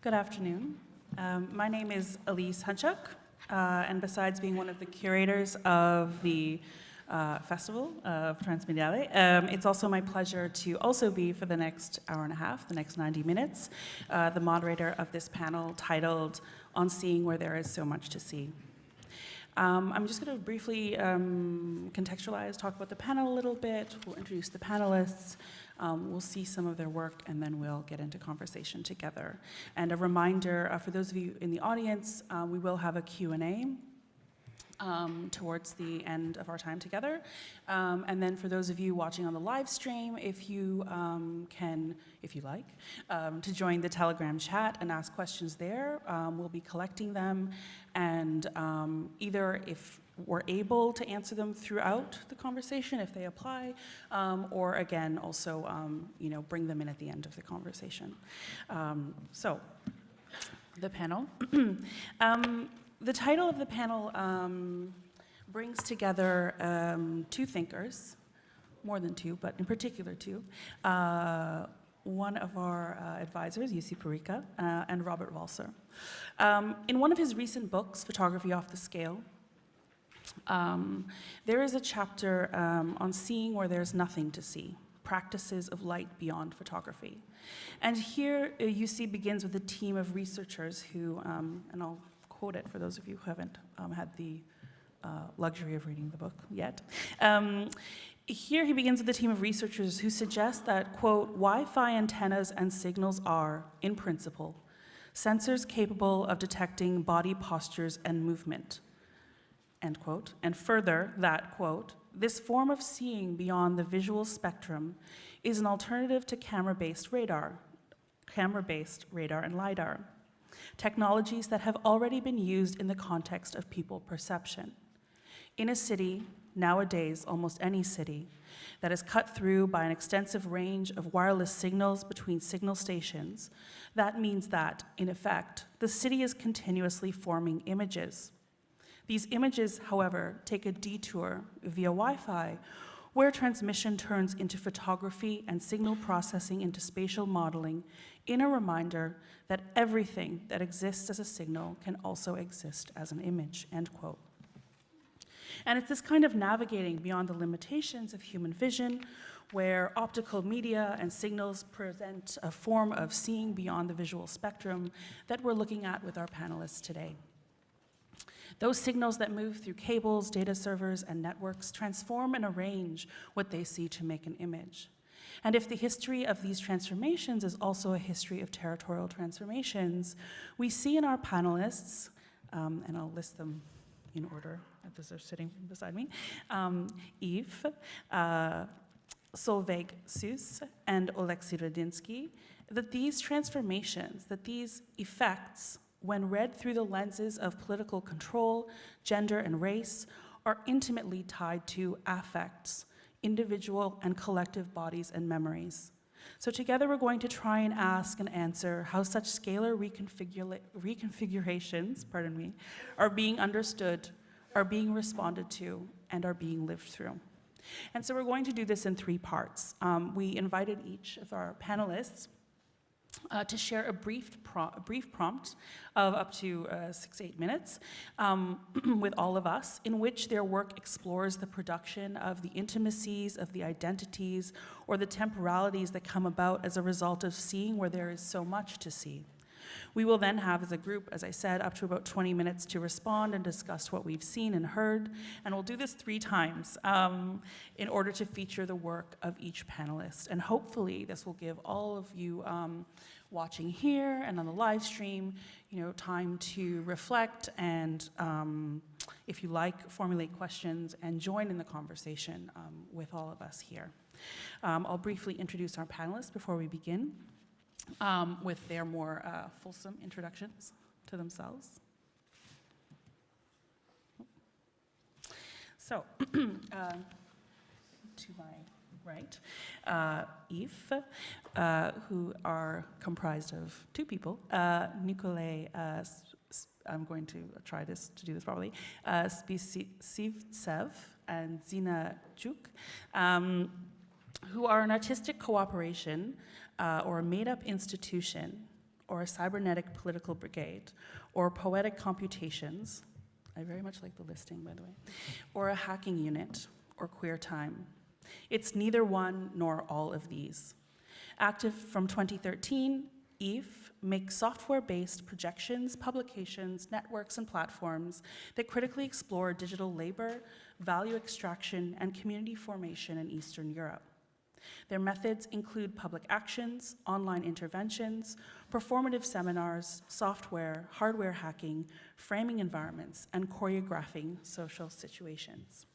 Good afternoon. My name is Elise Hunchuck, and besides being one of the curators of the Festival of Transmediale, it's also my pleasure to also be, for the next hour and a half, the next 90 minutes, the moderator of this panel titled On Seeing Where There Is So Much to See. I'm just going to briefly contextualize, talk about the panel a little bit. We'll introduce the panelists. We'll see some of their work, and then we'll get into conversation together. And a reminder, for those of you in the audience, we will have a Q&A towards the end of our time together. And then for those of you watching on the live stream, if you can, if you like, to join the Telegram chat and ask questions there, we'll be collecting them. And either if we're able to answer them throughout the conversation, if they apply, or again, also, bring them in at the end of the conversation. So, the panel. The title of the panel brings together two thinkers, more than two, but in particular two. One of our advisors, Jussi Parikka, and Robert Walser. In one of his recent books, Photography Off the Scale, there is a chapter on seeing where there's nothing to see, practices of light beyond photography. And here, Jussi begins with a team of researchers who, and I'll quote it for those of you who haven't had the luxury of reading the book yet. Here he begins with a team of researchers who suggest that, quote, Wi-Fi antennas and signals are, in principle, sensors capable of detecting body postures and movement, end quote. And further, that, quote, this form of seeing beyond the visual spectrum is an alternative to camera-based radar and LiDAR, technologies that have already been used in the context of people perception. In a city, nowadays almost any city, that is cut through by an extensive range of wireless signals between signal stations, that means that, in effect, the city is continuously forming images. These images, however, take a detour via Wi-Fi, where transmission turns into photography and signal processing into spatial modeling, in a reminder that everything that exists as a signal can also exist as an image, end quote. And it's this kind of navigating beyond the limitations of human vision, where optical media and signals present a form of seeing beyond the visual spectrum, that we're looking at with our panelists today. Those signals that move through cables, data servers, and networks transform and arrange what they see to make an image. And if the history of these transformations is also a history of territorial transformations, we see in our panelists, and I'll list them in order, as they're sitting beside me, eeefff, Solveig Qu Suess, and Oleksiy Radynski, that these transformations, that these effects, when read through the lenses of political control, gender, and race, are intimately tied to affects, individual and collective bodies and memories. So together we're going to try and ask and answer how such scalar reconfigurations, are being understood, are being responded to, and are being lived through. And so we're going to do this in three parts. We invited each of our panelists to share a brief prompt of up to 6 to 8 minutes with all of us, in which their work explores the production of the intimacies, of the identities, or the temporalities that come about as a result of seeing where there is so much to see. We will then have, as a group, as I said, up to about 20 minutes to respond and discuss what we've seen and heard, and we'll do this 3 times in order to feature the work of each panelist. And hopefully this will give all of you watching here and on the live stream, time to reflect and, if you like, formulate questions and join in the conversation with all of us here. I'll briefly introduce our panelists before we begin. With their more fulsome introductions to themselves. So, to my right, eeefff, who are comprised of 2 people, Nikolay, I'm going to try to do this properly, Sivtsev and Zina Juk, who are an artistic cooperation or a made-up institution or a cybernetic political brigade, or poetic computations, I very much like the listing, by the way, or a hacking unit, or queer time. It's neither one nor all of these. Active from 2013, eeefff makes software-based projections, publications, networks, and platforms that critically explore digital labor, value extraction, and community formation in Eastern Europe. Their methods include public actions, online interventions, performative seminars, software, hardware hacking, framing environments, and choreographing social situations.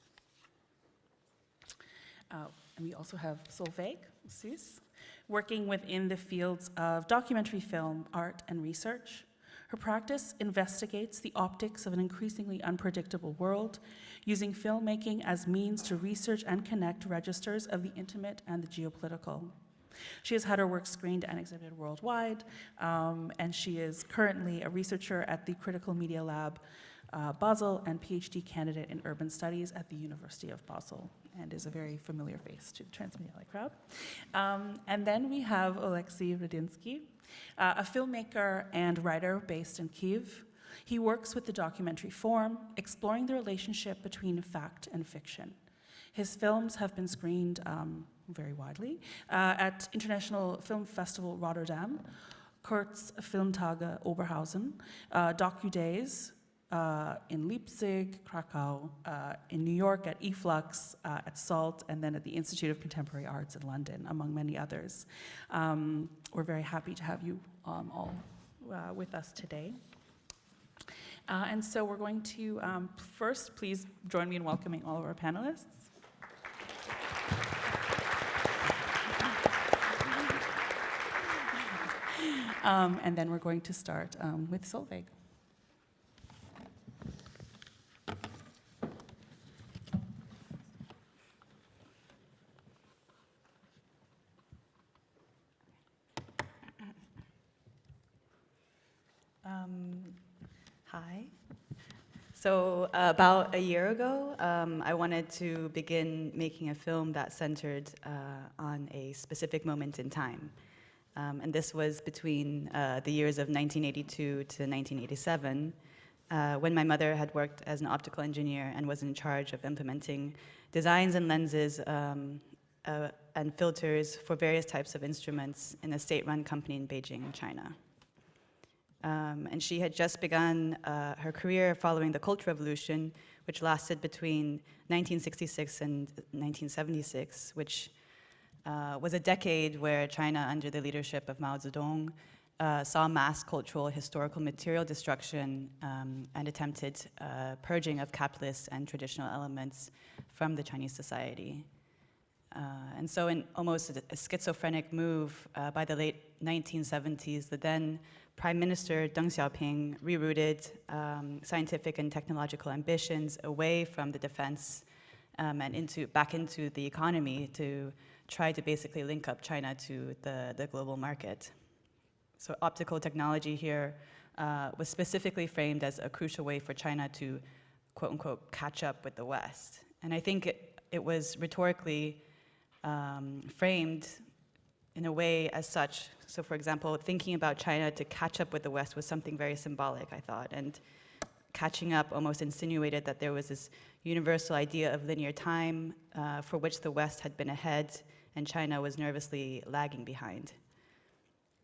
And we also have Solveig Qu Suess, working within the fields of documentary film, art, and research. Her practice investigates the optics of an increasingly unpredictable world, using filmmaking as means to research and connect registers of the intimate and the geopolitical. She has had her work screened and exhibited worldwide, and she is currently a researcher at the Critical Media Lab Basel and PhD candidate in urban studies at the University of Basel, and is a very familiar face to the Transmedia crowd. And then we have Oleksiy Radynski, a filmmaker and writer based in Kyiv. He works with the documentary form, exploring the relationship between fact and fiction. His films have been screened very widely at International Film Festival Rotterdam, Kurz Filmtage Oberhausen, Docu-Days in Leipzig, Krakow, in New York at eeefff, at SALT, and then at the Institute of Contemporary Arts in London, among many others. We're very happy to have you all with us today. And so we're going to first, please join me in welcoming all of our panelists. And then we're going to start with Solveig. Hi. So about a year ago, I wanted to begin making a film that centered on a specific moment in time. And this was between the years of 1982 to 1987, when my mother had worked as an optical engineer and was in charge of implementing designs and lenses and filters for various types of instruments in a state-run company in Beijing, China. And she had just begun her career following the Cultural Revolution, which lasted between 1966 and 1976, which was a decade where China, under the leadership of Mao Zedong, saw mass cultural historical material destruction and attempted purging of capitalist and traditional elements from the Chinese society. And so in almost a schizophrenic move, by the late 1970s, the then Prime Minister Deng Xiaoping rerouted scientific and technological ambitions away from the defense and back into the economy to try to basically link up China to the global market. So optical technology here was specifically framed as a crucial way for China to, quote unquote, catch up with the West. And I think it was rhetorically framed in a way as such. So for example, thinking about China to catch up with the West was something very symbolic, I thought. And catching up almost insinuated that there was this universal idea of linear time for which the West had been ahead and China was nervously lagging behind.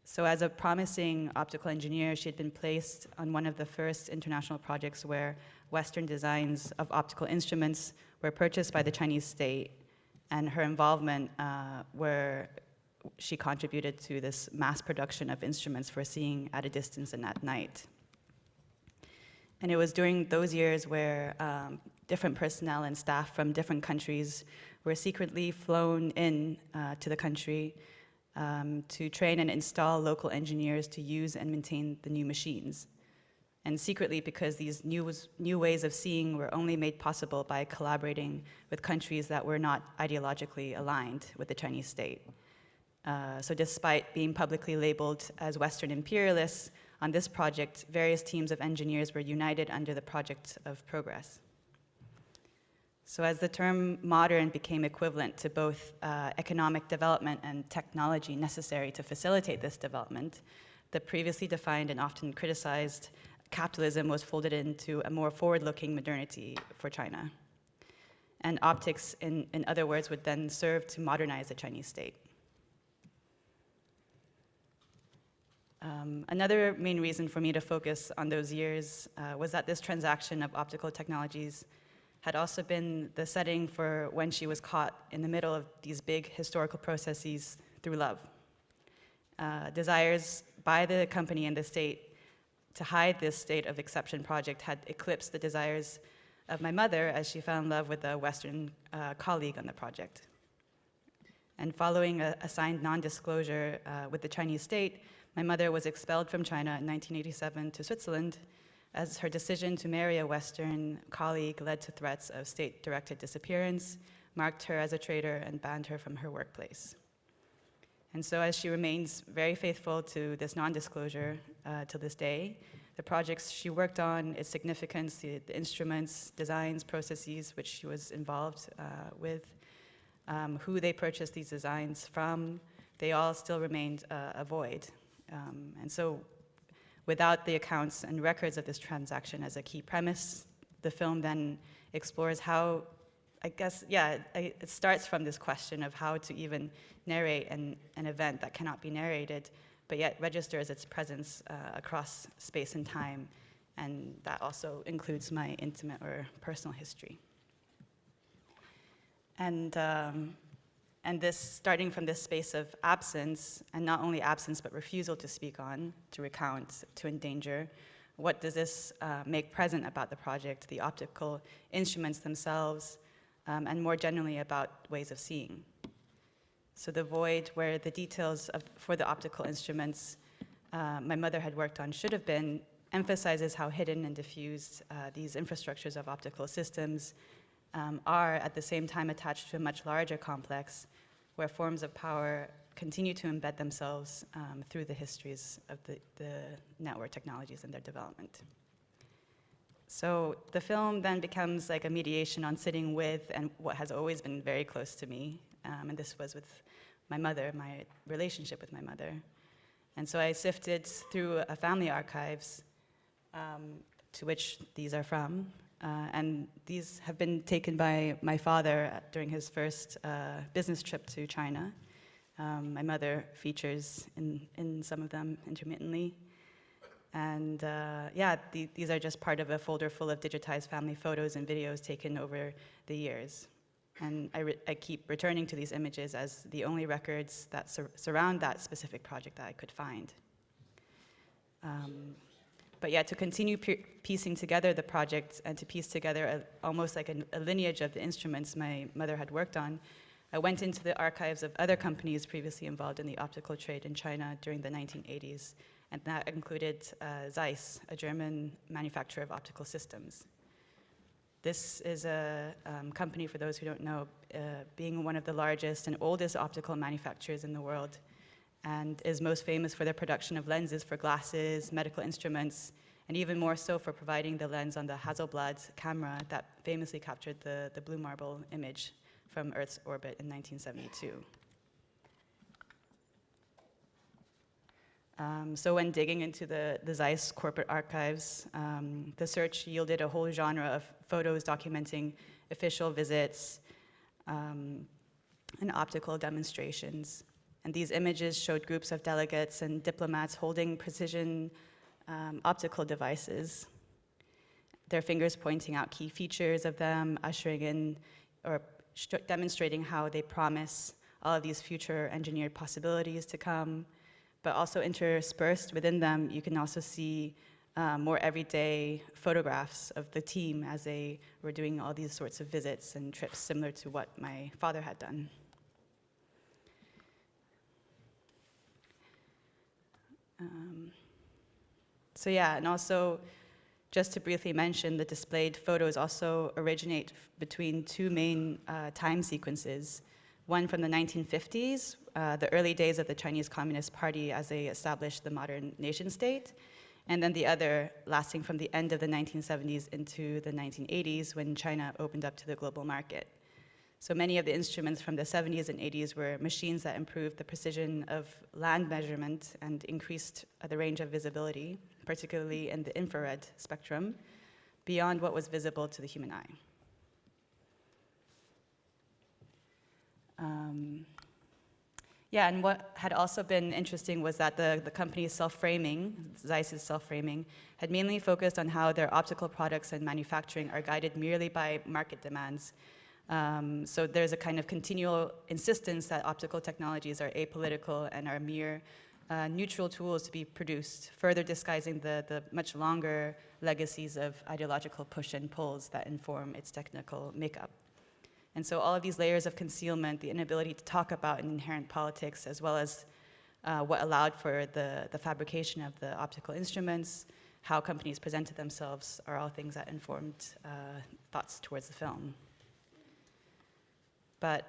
So as a promising optical engineer, she had been placed on one of the first international projects where Western designs of optical instruments were purchased by the Chinese state, and her involvement where she contributed to this mass production of instruments for seeing at a distance and at night. And it was during those years where different personnel and staff from different countries were secretly flown in to the country to train and install local engineers to use and maintain the new machines. And secretly, because these new ways of seeing were only made possible by collaborating with countries that were not ideologically aligned with the Chinese state. So despite being publicly labeled as Western imperialists, on this project, various teams of engineers were united under the Project of Progress. So as the term modern became equivalent to both economic development and technology necessary to facilitate this development, the previously defined and often criticized capitalism was folded into a more forward-looking modernity for China. And optics, in other words, would then serve to modernize the Chinese state. Another main reason for me to focus on those years was that this transaction of optical technologies had also been the setting for when she was caught in the middle of these big historical processes through love. Desires by the company and the state to hide this state of exception project had eclipsed the desires of my mother as she fell in love with a Western colleague on the project. And following a signed non-disclosure with the Chinese state, my mother was expelled from China in 1987 to Switzerland, as her decision to marry a Western colleague led to threats of state-directed disappearance, marked her as a traitor, and banned her from her workplace. And so as she remains very faithful to this non-disclosure to this day, the projects she worked on, its significance, the instruments, designs, processes which she was involved with, who they purchased these designs from, they all still remained a void. And so without the accounts and records of this transaction as a key premise, the film then explores how, I guess, yeah, it starts from this question of how to even narrate an event that cannot be narrated, but yet registers its presence across space and time, and that also includes my intimate or personal history. And this, starting from this space of absence, and not only absence, but refusal to speak on, to recount, to endanger, what does this make present about the project, the optical instruments themselves, and more generally about ways of seeing? So the void where the details for the optical instruments my mother had worked on should have been emphasizes how hidden and diffused these infrastructures of optical systems are at the same time attached to a much larger complex where forms of power continue to embed themselves through the histories of the network technologies and their development. So the film then becomes like a mediation on sitting with and what has always been very close to me, and this was with my mother, my relationship with my mother. And so I sifted through a family archives to which these are from, and these have been taken by my father during his first business trip to China. My mother features in some of them intermittently. And yeah, these are just part of a folder full of digitized family photos and videos taken over the years. And I keep returning to these images as the only records that surround that specific project that I could find. But yeah, to continue piecing together the project and to piece together almost like a lineage of the instruments my mother had worked on, I went into the archives of other companies previously involved in the optical trade in China during the 1980s, and that included Zeiss, a German manufacturer of optical systems. This is a company, for those who don't know, being one of the largest and oldest optical manufacturers in the world, and is most famous for their production of lenses for glasses, medical instruments, and even more so for providing the lens on the Hasselblad camera that famously captured the blue marble image from Earth's orbit in 1972. So when digging into the Zeiss corporate archives, the search yielded a whole genre of photos documenting official visits and optical demonstrations. And these images showed groups of delegates and diplomats holding precision optical devices, their fingers pointing out key features of them, ushering in or demonstrating how they promise all of these future engineered possibilities to come. But also interspersed within them, you can also see more everyday photographs of the team as they were doing all these sorts of visits and trips similar to what my father had done. So yeah, and also, just to briefly mention, the displayed photos also originate between two main time sequences. One from the 1950s, the early days of the Chinese Communist Party as they established the modern nation state, and then the other lasting from the end of the 1970s into the 1980s when China opened up to the global market. So many of the instruments from the 70s and 80s were machines that improved the precision of land measurement and increased the range of visibility, particularly in the infrared spectrum, beyond what was visible to the human eye. Yeah, and what had also been interesting was that the company's self-framing, Zeiss's self-framing, had mainly focused on how their optical products and manufacturing are guided merely by market demands. So there's a kind of continual insistence that optical technologies are apolitical and are mere neutral tools to be produced, further disguising the much longer legacies of ideological push and pulls that inform its technical makeup. And so all of these layers of concealment, the inability to talk about an inherent politics, as well as what allowed for the fabrication of the optical instruments, how companies presented themselves, are all things that informed thoughts towards the film. But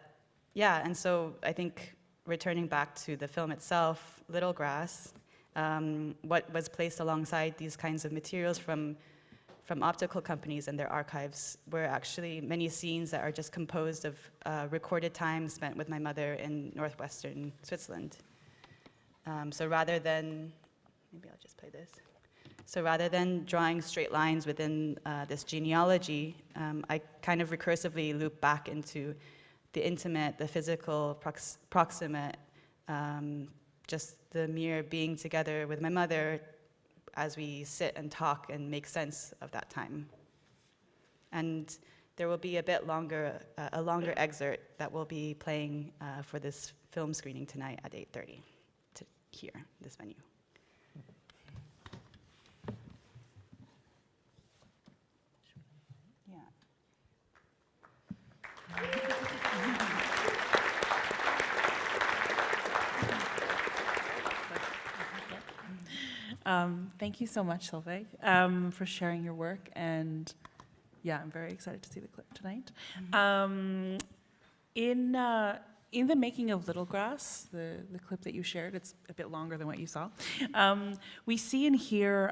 yeah, and so I think returning back to the film itself, Little Grass, what was placed alongside these kinds of materials from optical companies and their archives were actually many scenes that are just composed of recorded time spent with my mother in northwestern Switzerland. So rather than, maybe I'll just play this. So rather than drawing straight lines within this genealogy, I kind of recursively loop back into the intimate, the physical, proximate, just the mere being together with my mother as we sit and talk and make sense of that time. And there will be a longer excerpt that will be playing for this film screening tonight at 8:30 to hear this venue. Thank you so much, Solveig, for sharing your work, and yeah, I'm very excited to see the clip tonight. In the making of Little Grass, the clip that you shared, it's a bit longer than what you saw, we see and hear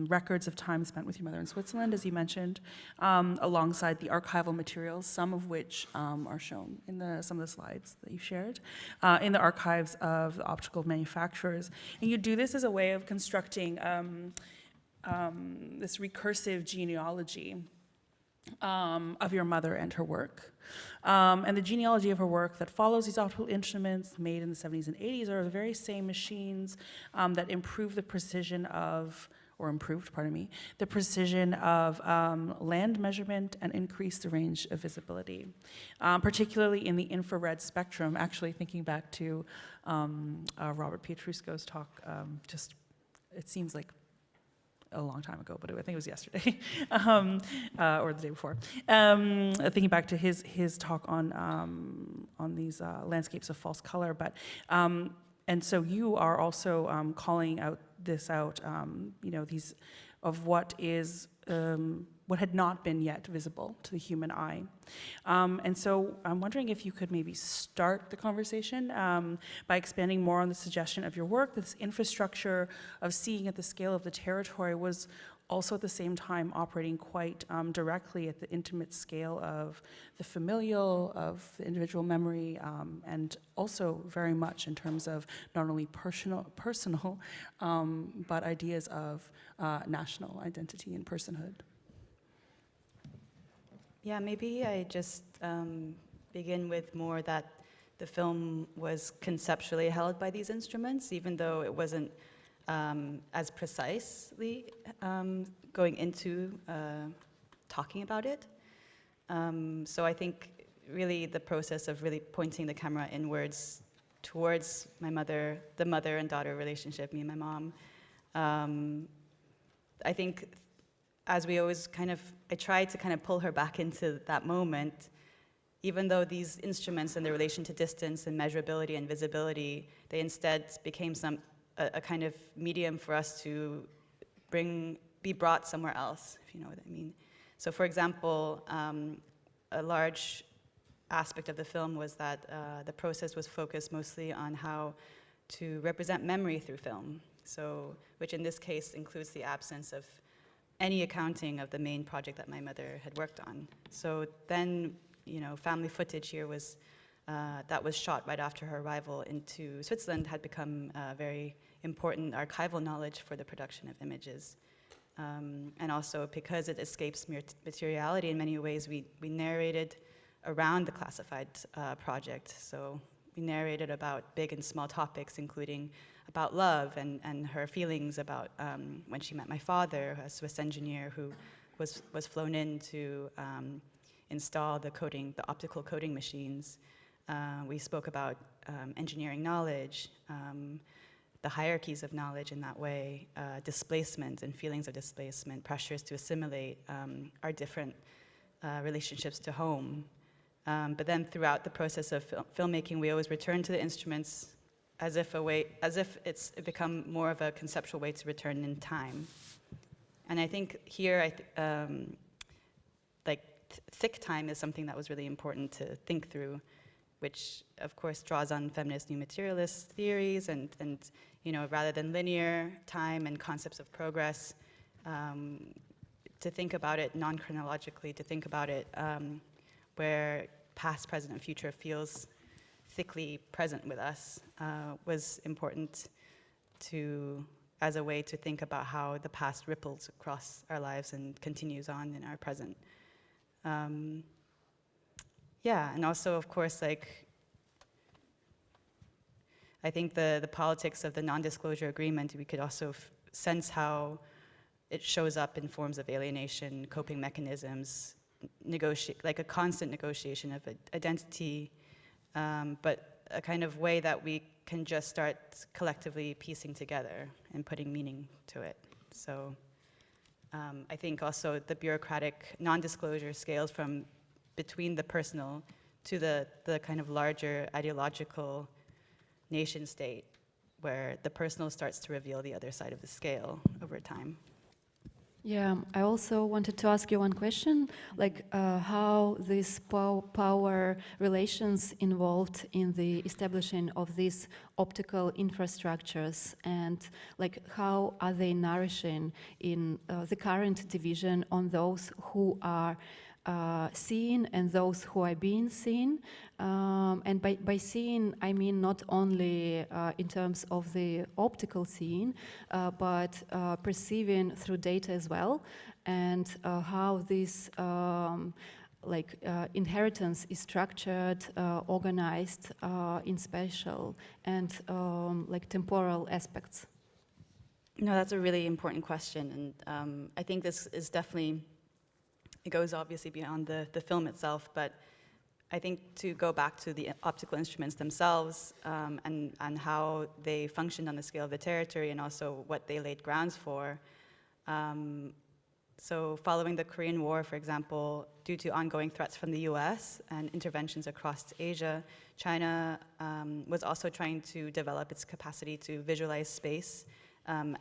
records of time spent with your mother in Switzerland, as you mentioned, alongside the archival materials, some of which are shown in some of the slides that you shared, in the archives of the optical manufacturers. And you do this as a way of constructing this recursive genealogy of your mother and her work. And the genealogy of her work that follows these optical instruments made in the 70s and 80s are the very same machines that improve the precision of, or improved, pardon me, the precision of land measurement and increased the range of visibility, particularly in the infrared spectrum. Actually, thinking back to Robert Pietrusco's talk, it seems like a long time ago, but I think it was yesterday, or the day before. Thinking back to his talk on these landscapes of false color, but and so you are also calling out these of what is what had not been yet visible to the human eye. And so I'm wondering if you could maybe start the conversation by expanding more on the suggestion of your work. This infrastructure of seeing at the scale of the territory was also at the same time operating quite directly at the intimate scale of the familial, of the individual memory, and also very much in terms of not only personal, but ideas of national identity and personhood. Yeah, maybe I just begin with more that the film was conceptually held by these instruments, even though it wasn't as precisely going into talking about it. So I think really the process of really pointing the camera inwards towards my mother, the mother and daughter relationship, me and my mom, I think as we always I tried to kind of pull her back into that moment, even though these instruments and their relation to distance and measurability and visibility, they instead became a kind of medium for us to be brought somewhere else, if you know what I mean. So for example, a large aspect of the film was that the process was focused mostly on how to represent memory through film, which in this case includes the absence of any accounting of the main project that my mother had worked on. So then, family footage here was that was shot right after her arrival into Switzerland had become very important archival knowledge for the production of images. And also because it escapes materiality in many ways, we narrated around the classified project. So we narrated about big and small topics, including about love and her feelings about when she met my father, a Swiss engineer who was flown in to install the optical coding machines. We spoke about engineering knowledge, the hierarchies of knowledge in that way, displacement and feelings of displacement, pressures to assimilate, our different relationships to home. But then throughout the process of filmmaking, we always return to the instruments as if it's become more of a conceptual way to return in time. And I think here, thick time is something that was really important to think through, which of course draws on feminist new materialist theories and rather than linear time and concepts of progress, to think about it non-chronologically, to think about it where past, present, and future feels thickly present with us, was important as a way to think about how the past ripples across our lives and continues on in our present. Yeah, and also, of course, I think the politics of the non-disclosure agreement, we could also sense how it shows up in forms of alienation, coping mechanisms, like a constant negotiation of identity, but a kind of way that we can just start collectively piecing together and putting meaning to it. So I think also the bureaucratic non-disclosure scales from between the personal to the kind of larger ideological nation state, where the personal starts to reveal the other side of the scale over time. Yeah, I also wanted to ask you one question, how these power relations involved in the establishing of these optical infrastructures, and how are they nourishing in the current division on those who are seen and those who are being seen. And by seeing, I mean not only in terms of the optical seeing, but perceiving through data as well, and how this inheritance is structured, organized in spatial and temporal aspects. No, that's a really important question, and I think this is definitely, it goes obviously beyond the film itself, but I think to go back to the optical instruments themselves and how they functioned on the scale of the territory and also what they laid grounds for. So following the Korean War, for example, due to ongoing threats from the US and interventions across Asia, China was also trying to develop its capacity to visualize space and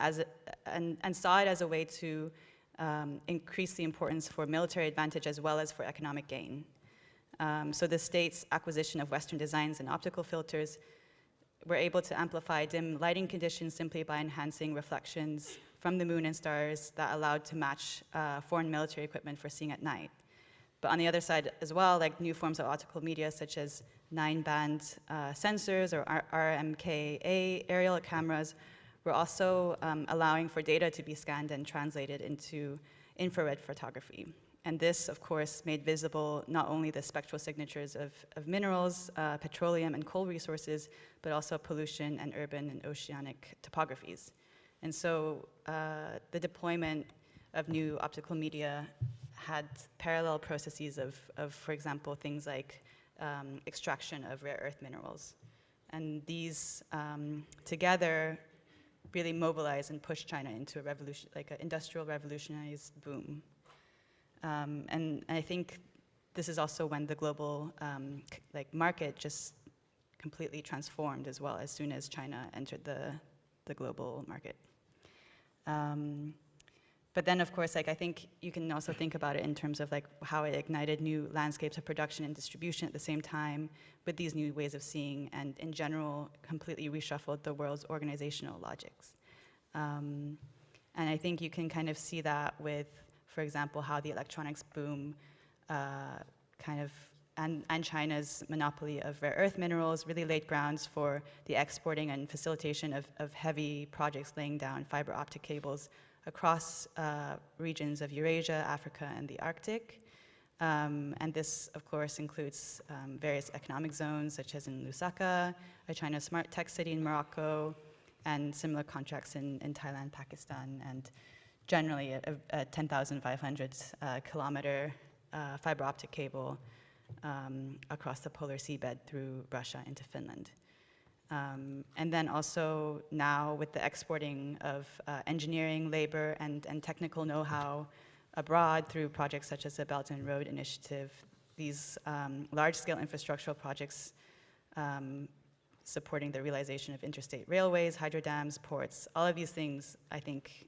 saw it as a way to increase the importance for military advantage as well as for economic gain. So the state's acquisition of Western designs and optical filters were able to amplify dim lighting conditions simply by enhancing reflections from the moon and stars that allowed to match foreign military equipment for seeing at night. But on the other side as well, new forms of optical media such as 9-band sensors or RMKA aerial cameras were also allowing for data to be scanned and translated into infrared photography. And this, of course, made visible not only the spectral signatures of minerals, petroleum, and coal resources, but also pollution and urban and oceanic topographies. And so the deployment of new optical media had parallel processes of for example, things like extraction of rare earth minerals. And these together really mobilized and pushed China into a revolution, like an industrial revolutionized boom. And I think this is also when the global market just completely transformed as well as soon as China entered the global market. But then, of course, I think you can also think about it in terms of how it ignited new landscapes of production and distribution at the same time with these new ways of seeing, and in general, completely reshuffled the world's organizational logics. And I think you can kind of see that with, for example, how the electronics boom kind of and China's monopoly of rare earth minerals really laid grounds for the exporting and facilitation of heavy projects laying down fiber optic cables across regions of Eurasia, Africa, and the Arctic. And this, of course, includes various economic zones, such as in Lusaka, a China smart tech city in Morocco, and similar contracts in Thailand, Pakistan, and generally a 10,500 kilometer fiber optic cable across the polar seabed through Russia into Finland. And then also now with the exporting of engineering, labor, and technical know-how abroad through projects such as the Belt and Road Initiative, these large-scale infrastructural projects supporting the realization of interstate railways, hydro dams, ports, all of these things, I think,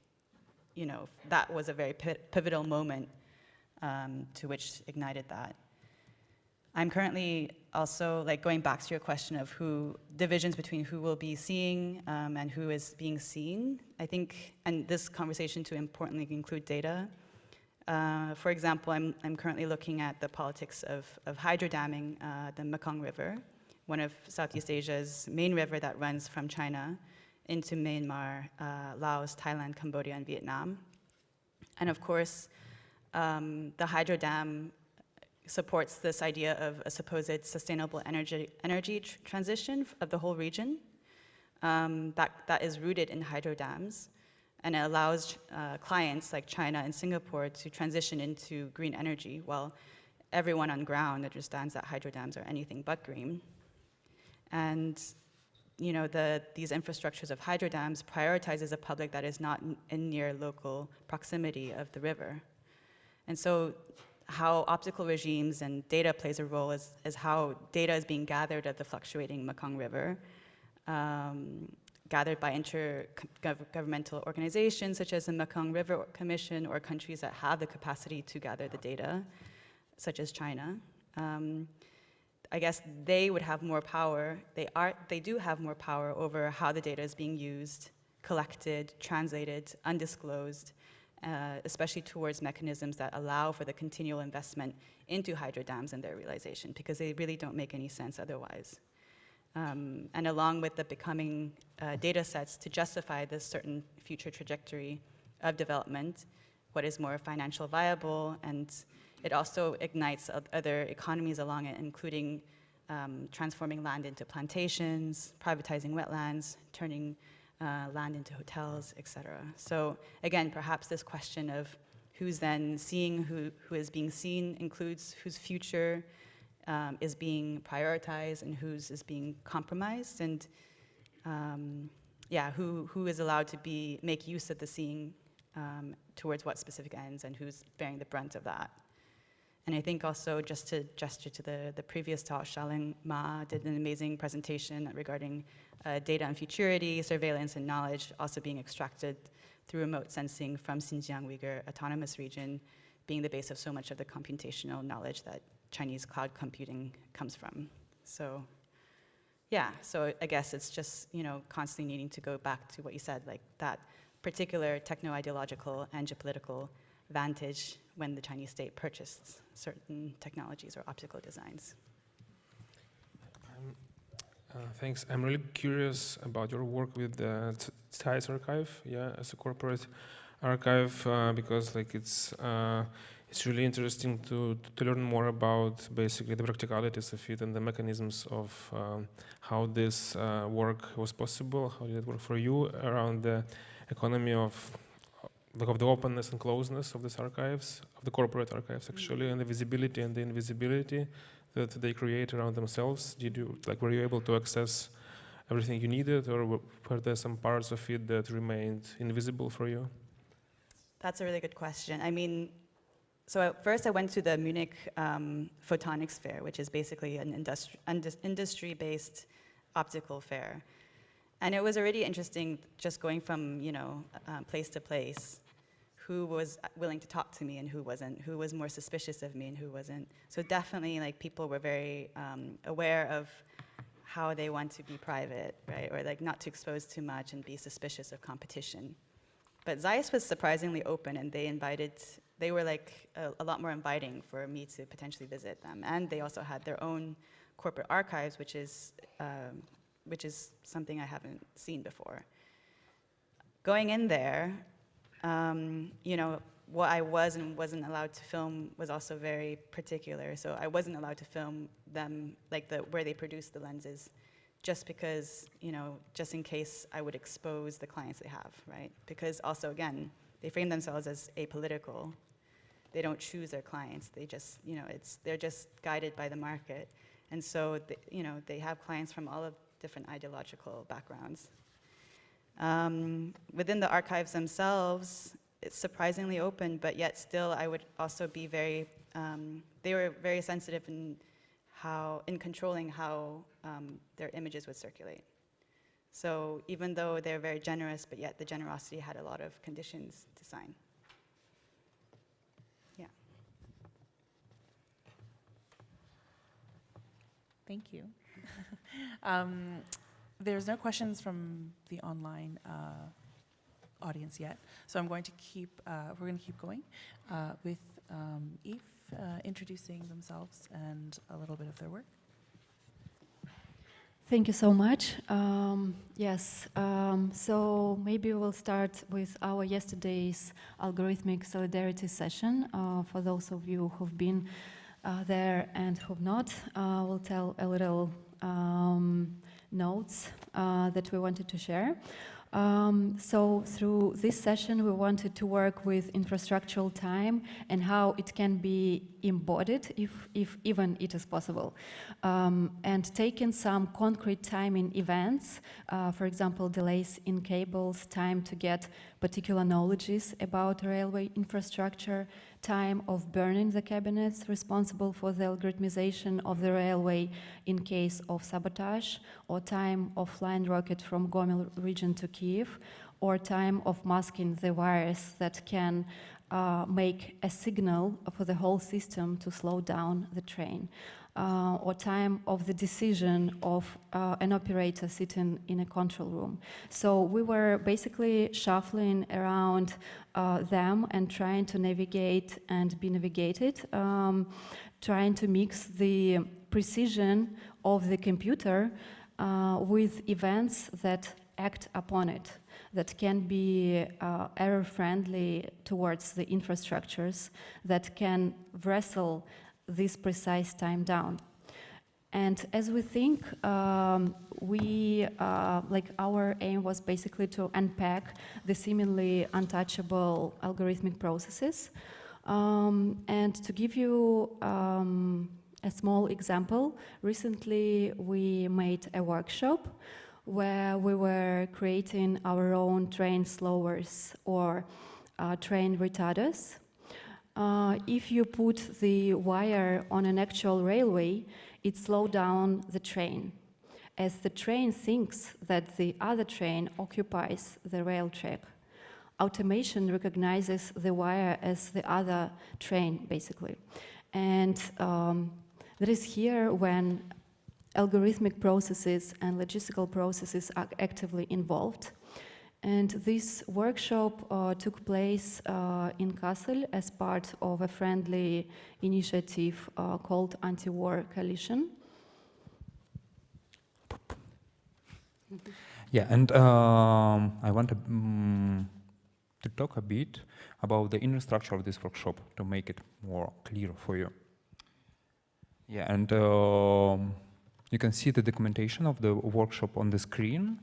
you know, that was a very pivotal moment to which ignited that. I'm currently also, like, going back to your question of divisions between who will be seeing and who is being seen, I think, and this conversation to importantly include data. For example, I'm currently looking at the politics of hydrodamming the Mekong River, one of Southeast Asia's main river that runs from China into Myanmar, Laos, Thailand, Cambodia, and Vietnam. And of course, the hydro dam supports this idea of a supposed sustainable energy transition of the whole region that is rooted in hydro dams. And it allows clients like China and Singapore to transition into green energy, while everyone on ground understands that hydro dams are anything but green. And you know, these infrastructures of hydro dams prioritizes a public that is not in near local proximity of the river. And so how optical regimes and data plays a role is how data is being gathered at the fluctuating Mekong River, gathered by intergovernmental organizations such as the Mekong River Commission or countries that have the capacity to gather the data, such as China. I guess they would have more power. They do have more power over how the data is being used, collected, translated, undisclosed, especially towards mechanisms that allow for the continual investment into hydro dams and their realization, because they really don't make any sense otherwise. And along with the becoming data sets to justify this certain future trajectory of development, what is more financial viable, and it also ignites other economies along it, including transforming land into plantations, privatizing wetlands, turning land into hotels, et cetera. So again, perhaps this question of who's then seeing who is being seen includes whose future is being prioritized and whose is being compromised, and yeah, who is allowed to make use of the seeing towards what specific ends, and who's bearing the brunt of that. And I think also, just to gesture to the previous talk, Xiaoling Ma did an amazing presentation regarding data and futurity, surveillance and knowledge also being extracted through remote sensing from Xinjiang Uyghur Autonomous Region, being the base of so much of the computational knowledge that Chinese cloud computing comes from. So yeah, so I guess it's just, you know, constantly needing to go back to what you said, like that particular techno-ideological and geopolitical vantage when the Chinese state purchased certain technologies or optical designs. Thanks. I'm really curious about your work with the Zeiss archive, yeah, as a corporate archive, because like it's really interesting to learn more about basically the practicalities of it and the mechanisms of how this work was possible. How did it work for you around the economy of the openness and closeness of these archives, of the corporate archives actually, and the visibility and the invisibility that they create around themselves? Were you able to access everything you needed, or were there some parts of it that remained invisible for you? That's a really good question. I mean, so at first I went to the Munich Photonics Fair, which is basically an industry-based optical fair. And it was already interesting just going from, you know, place to place, who was willing to talk to me and who wasn't, who was more suspicious of me and who wasn't. So definitely, like, people were very aware of how they want to be private, right? Or like not to expose too much and be suspicious of competition. But Zeiss was surprisingly open, and they invited they were like a lot more inviting for me to potentially visit them. And they also had their own corporate archives, which is something I haven't seen before. Going in there, you know, what I was and wasn't allowed to film was also very particular. So I wasn't allowed to film them, like where they produced the lenses, just because, you know, just in case I would expose the clients they have, right? Because also, again, they frame themselves as apolitical. They don't choose their clients. They just, you know, they're just guided by the market. And so, you know, they have clients from all of different ideological backgrounds. Within the archives themselves, it's surprisingly open, but yet still I would also be very, they were very sensitive in controlling how their images would circulate. So even though they're very generous, but yet the generosity had a lot of conditions to sign. Yeah. Thank you. There's no questions from the online audience yet, so I'm going to we're going to keep going with eeefff introducing themselves and a little bit of their work. Thank you so much. Yes, so maybe we'll start with our yesterday's algorithmic solidarity session. For those of you who've been there and who've not, we'll tell a little notes that we wanted to share. So through this session, we wanted to work with infrastructural time and how it can be embodied, if even it is possible, and taking some concrete timing events, for example, delays in cables, time to get particular knowledges about railway infrastructure, time of burning the cabinets responsible for the algorithmization of the railway in case of sabotage, or time of flying rocket from Gomel region to Kiev, or time of masking the wires that can make a signal for the whole system to slow down the train, or time of the decision of an operator sitting in a control room. So we were basically shuffling around them and trying to navigate and be navigated, trying to mix the precision of the computer with events that act upon it, that can be error-friendly towards the infrastructures, that can wrestle this precise time down. And as we think, our aim was basically to unpack the seemingly untouchable algorithmic processes. And to give you a small example, recently we made a workshop where we were creating our own train slowers or train retarders. If you put the wire on an actual railway, it slows down the train, as the train thinks that the other train occupies the rail track. Automation recognizes the wire as the other train, basically. And that is here when algorithmic processes and logistical processes are actively involved. And this workshop took place in Kassel as part of a friendly initiative called Anti-War Coalition. Yeah, and I want to talk a bit about the inner structure of this workshop to make it more clear for you. Yeah, and you can see the documentation of the workshop on the screen.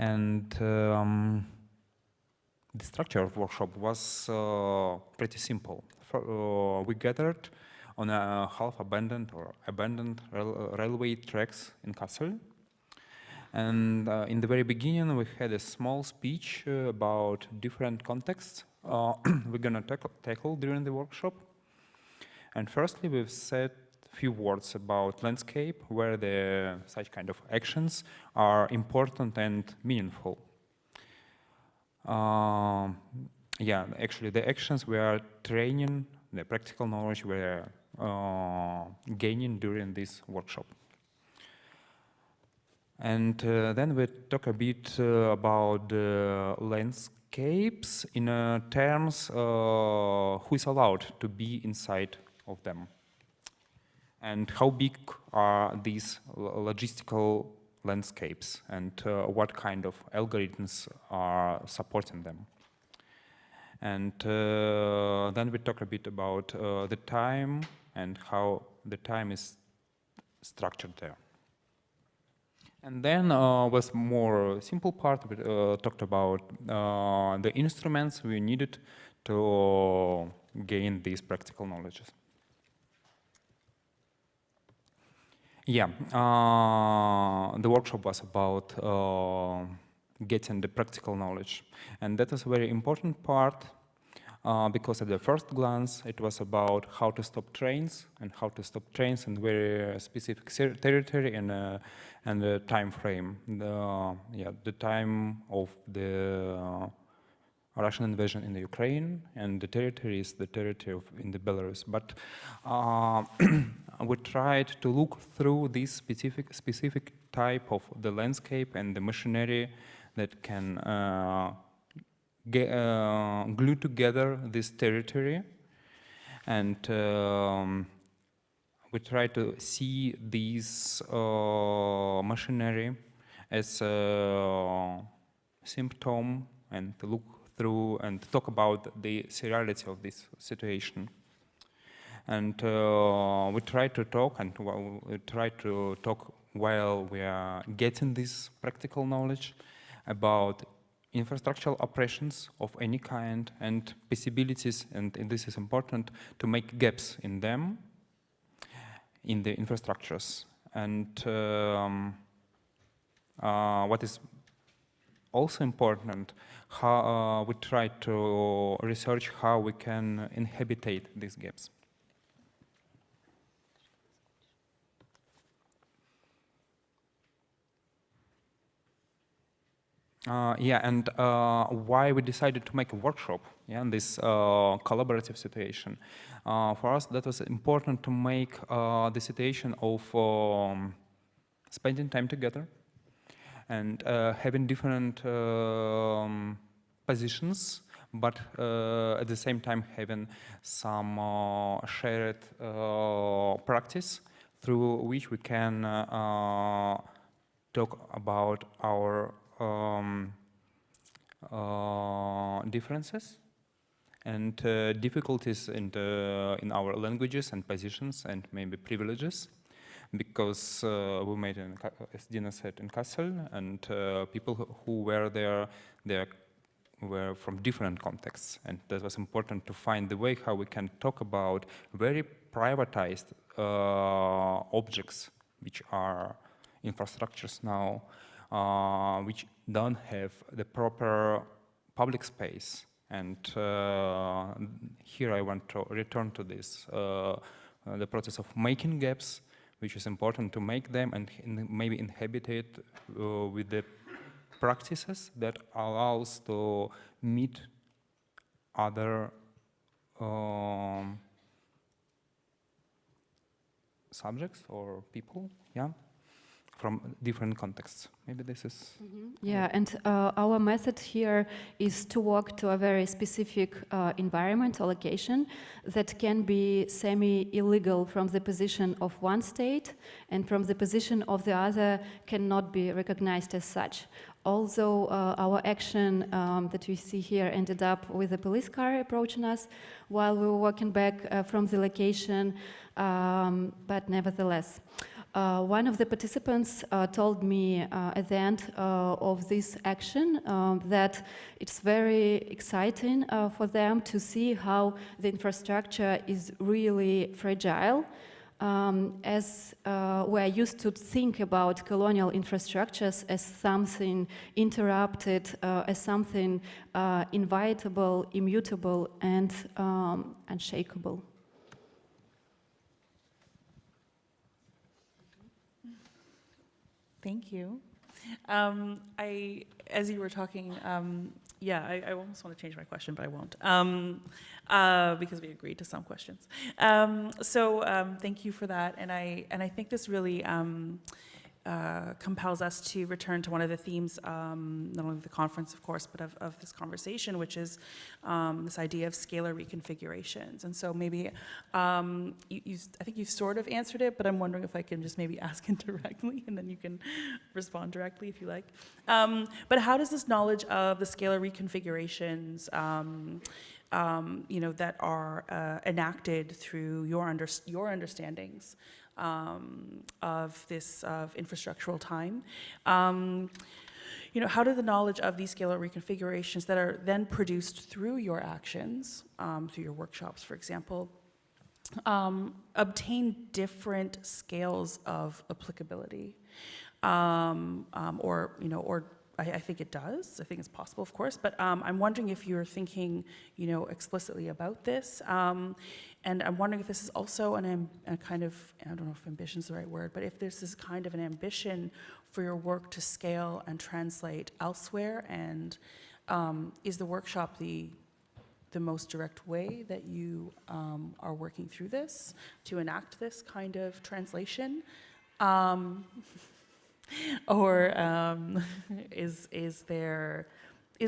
And the structure of the workshop was pretty simple. We gathered on a half-abandoned or abandoned railway tracks in Kassel. And in the very beginning, we had a small speech about different contexts we're going to tackle during the workshop. And firstly, we've said few words about landscape, where such kind of actions are important and meaningful. Yeah, actually the actions we are training, the practical knowledge we are gaining during this workshop. And then we talk a bit about the landscapes in terms who is allowed to be inside of them, and how big are these logistical landscapes, and what kind of algorithms are supporting them. And then we talk a bit about the time and how the time is structured there. And then was more simple part. We talked about the instruments we needed to gain these practical knowledges. Yeah, the workshop was about getting the practical knowledge, and that was a very important part because at the first glance it was about how to stop trains in very specific territory and the time frame. The time of the Russian invasion in the Ukraine, and the territory is the territory in the Belarus. But we tried to look through this specific type of the landscape and the machinery that can glue together this territory, and we try to see these machinery as a symptom and to look through and talk about the seriality of this situation. And we try to talk while we are getting this practical knowledge about infrastructural operations of any kind and possibilities, and this is important, to make gaps in them, in the infrastructures. And what is also important, how we try to research how we can inhabitate these gaps. And why we decided to make a workshop, in this collaborative situation. For us, that was important to make the situation of spending time together and having different positions, but at the same time having some shared practice through which we can talk about our differences and difficulties in our languages and positions and maybe privileges, because we made, as Dina said, in Kassel, and people who were there, they were from different contexts, and that was important to find the way how we can talk about very privatized objects, which are infrastructures now, which don't have the proper public space. And here I want to return to this, the process of making gaps, which is important to make them and maybe inhabit it with the practices that allows to meet other subjects or people, from different contexts. Maybe this is... Yeah, and our method here is to walk to a very specific environment or location that can be semi-illegal from the position of one state, and from the position of the other cannot be recognized as such. Although our action that we see here ended up with a police car approaching us while we were walking back from the location, but nevertheless. One of the participants told me at the end of this action that it's very exciting for them to see how the infrastructure is really fragile, as we're used to think about colonial infrastructures as something interrupted, as something inevitable, immutable, and unshakable. Thank you. As you were talking, I almost want to change my question, but I won't, because we agreed to some questions. Thank you for that, and I think this really compels us to return to one of the themes, not only of the conference, of course, but of this conversation, which is this idea of scalar reconfigurations. And so maybe, I think you've sort of answered it, but I'm wondering if I can just maybe ask it directly, and then you can respond directly if you like. But how does this knowledge of the scalar reconfigurations that are enacted through your understandings of infrastructural time. How do the knowledge of these scalar reconfigurations that are then produced through your actions, through your workshops, for example, obtain different scales of applicability? Or I think it does. I think it's possible, of course. But I'm wondering if you're thinking, explicitly about this. And I'm wondering if this is also a kind of, I don't know if ambition is the right word, but if this is kind of an ambition for your work to scale and translate elsewhere. And is the workshop the most direct way that you are working through this to enact this kind of translation? Or is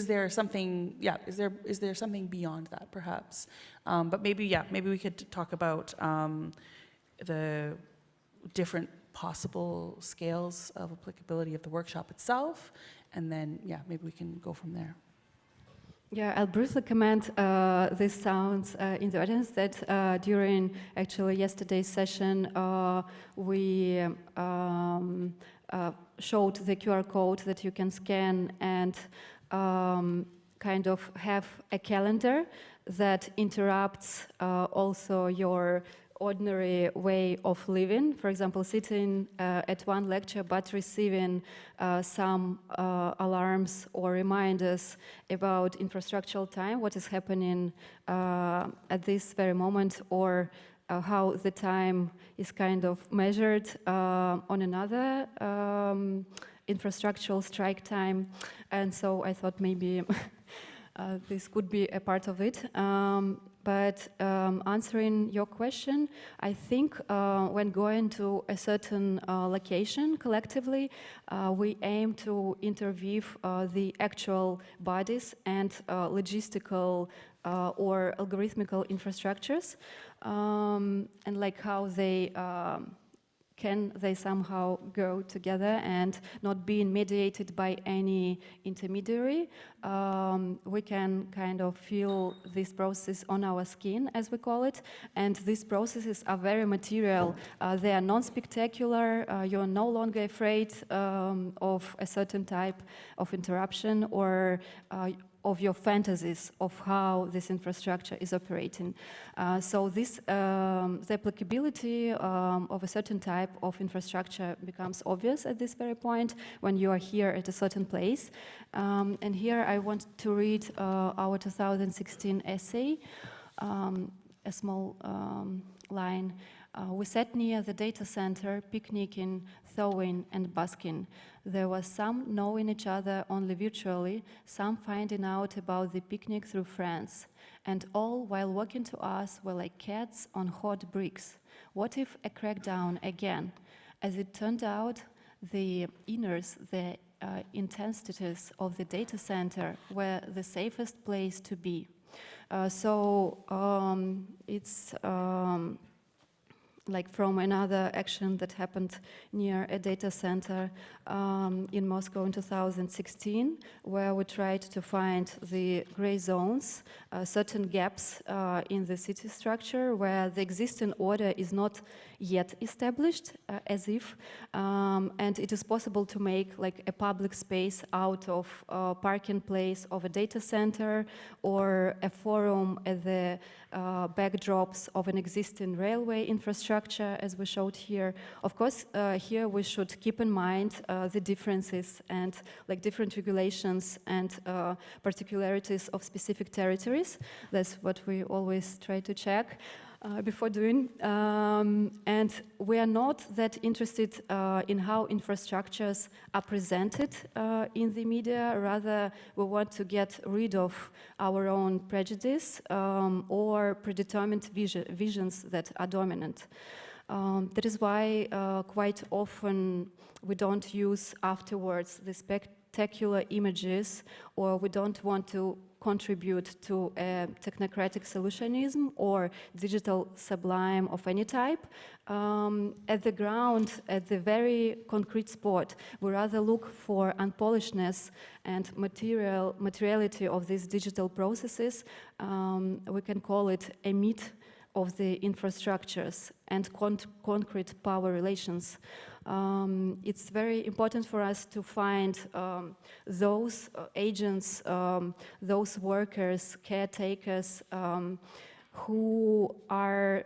there something? Yeah, is there something beyond that, perhaps? But maybe we could talk about the different possible scales of applicability of the workshop itself, and then maybe we can go from there. Yeah, I'll briefly comment. This sounds in the audience that during actually yesterday's session we showed the QR code that you can scan and kind of have a calendar that interrupts also your ordinary way of living. For example, sitting at one lecture but receiving some alarms or reminders about infrastructural time, what is happening at this very moment, or how the time is kind of measured on another infrastructural strike time. And so I thought maybe this could be a part of it. But answering your question, I think when going to a certain location collectively, we aim to interweave the actual bodies and logistical or algorithmical infrastructures, and like how they can they somehow go together and not being mediated by any intermediary. We can kind of feel this process on our skin, as we call it, and these processes are very material. They are non-spectacular. You're no longer afraid of a certain type of interruption or of your fantasies of how this infrastructure is operating. So this, the applicability of a certain type of infrastructure becomes obvious at this very point when you are here at a certain place. And here I want to read our 2016 essay, a small line. We sat near the data center, picnicking, thawing, and basking. There was some knowing each other only virtually, some finding out about the picnic through friends, and all while walking to us were like cats on hot bricks. What if a crackdown again? As it turned out, the inners, the intensities of the data center were the safest place to be. It's like from another action that happened near a data center in Moscow in 2016, where we tried to find the gray zones, certain gaps in the city structure where the existing order is not yet established, as if, and it is possible to make like a public space out of a parking place of a data center or a forum at the backdrops of an existing railway infrastructure, as we showed here. Of course, here we should keep in mind the differences and like different regulations and particularities of specific territories. That's what we always try to check before doing. And we are not that interested in how infrastructures are presented in the media. Rather, we want to get rid of our own prejudice or predetermined visions that are dominant. That is why quite often we don't use afterwards the spectacular images, or we don't want to contribute to a technocratic solutionism or digital sublime of any type. At the ground, at the very concrete spot, we rather look for unpolishedness and materiality of these digital processes. We can call it a meat of the infrastructures and concrete power relations. It's very important for us to find those agents, those workers, caretakers, who are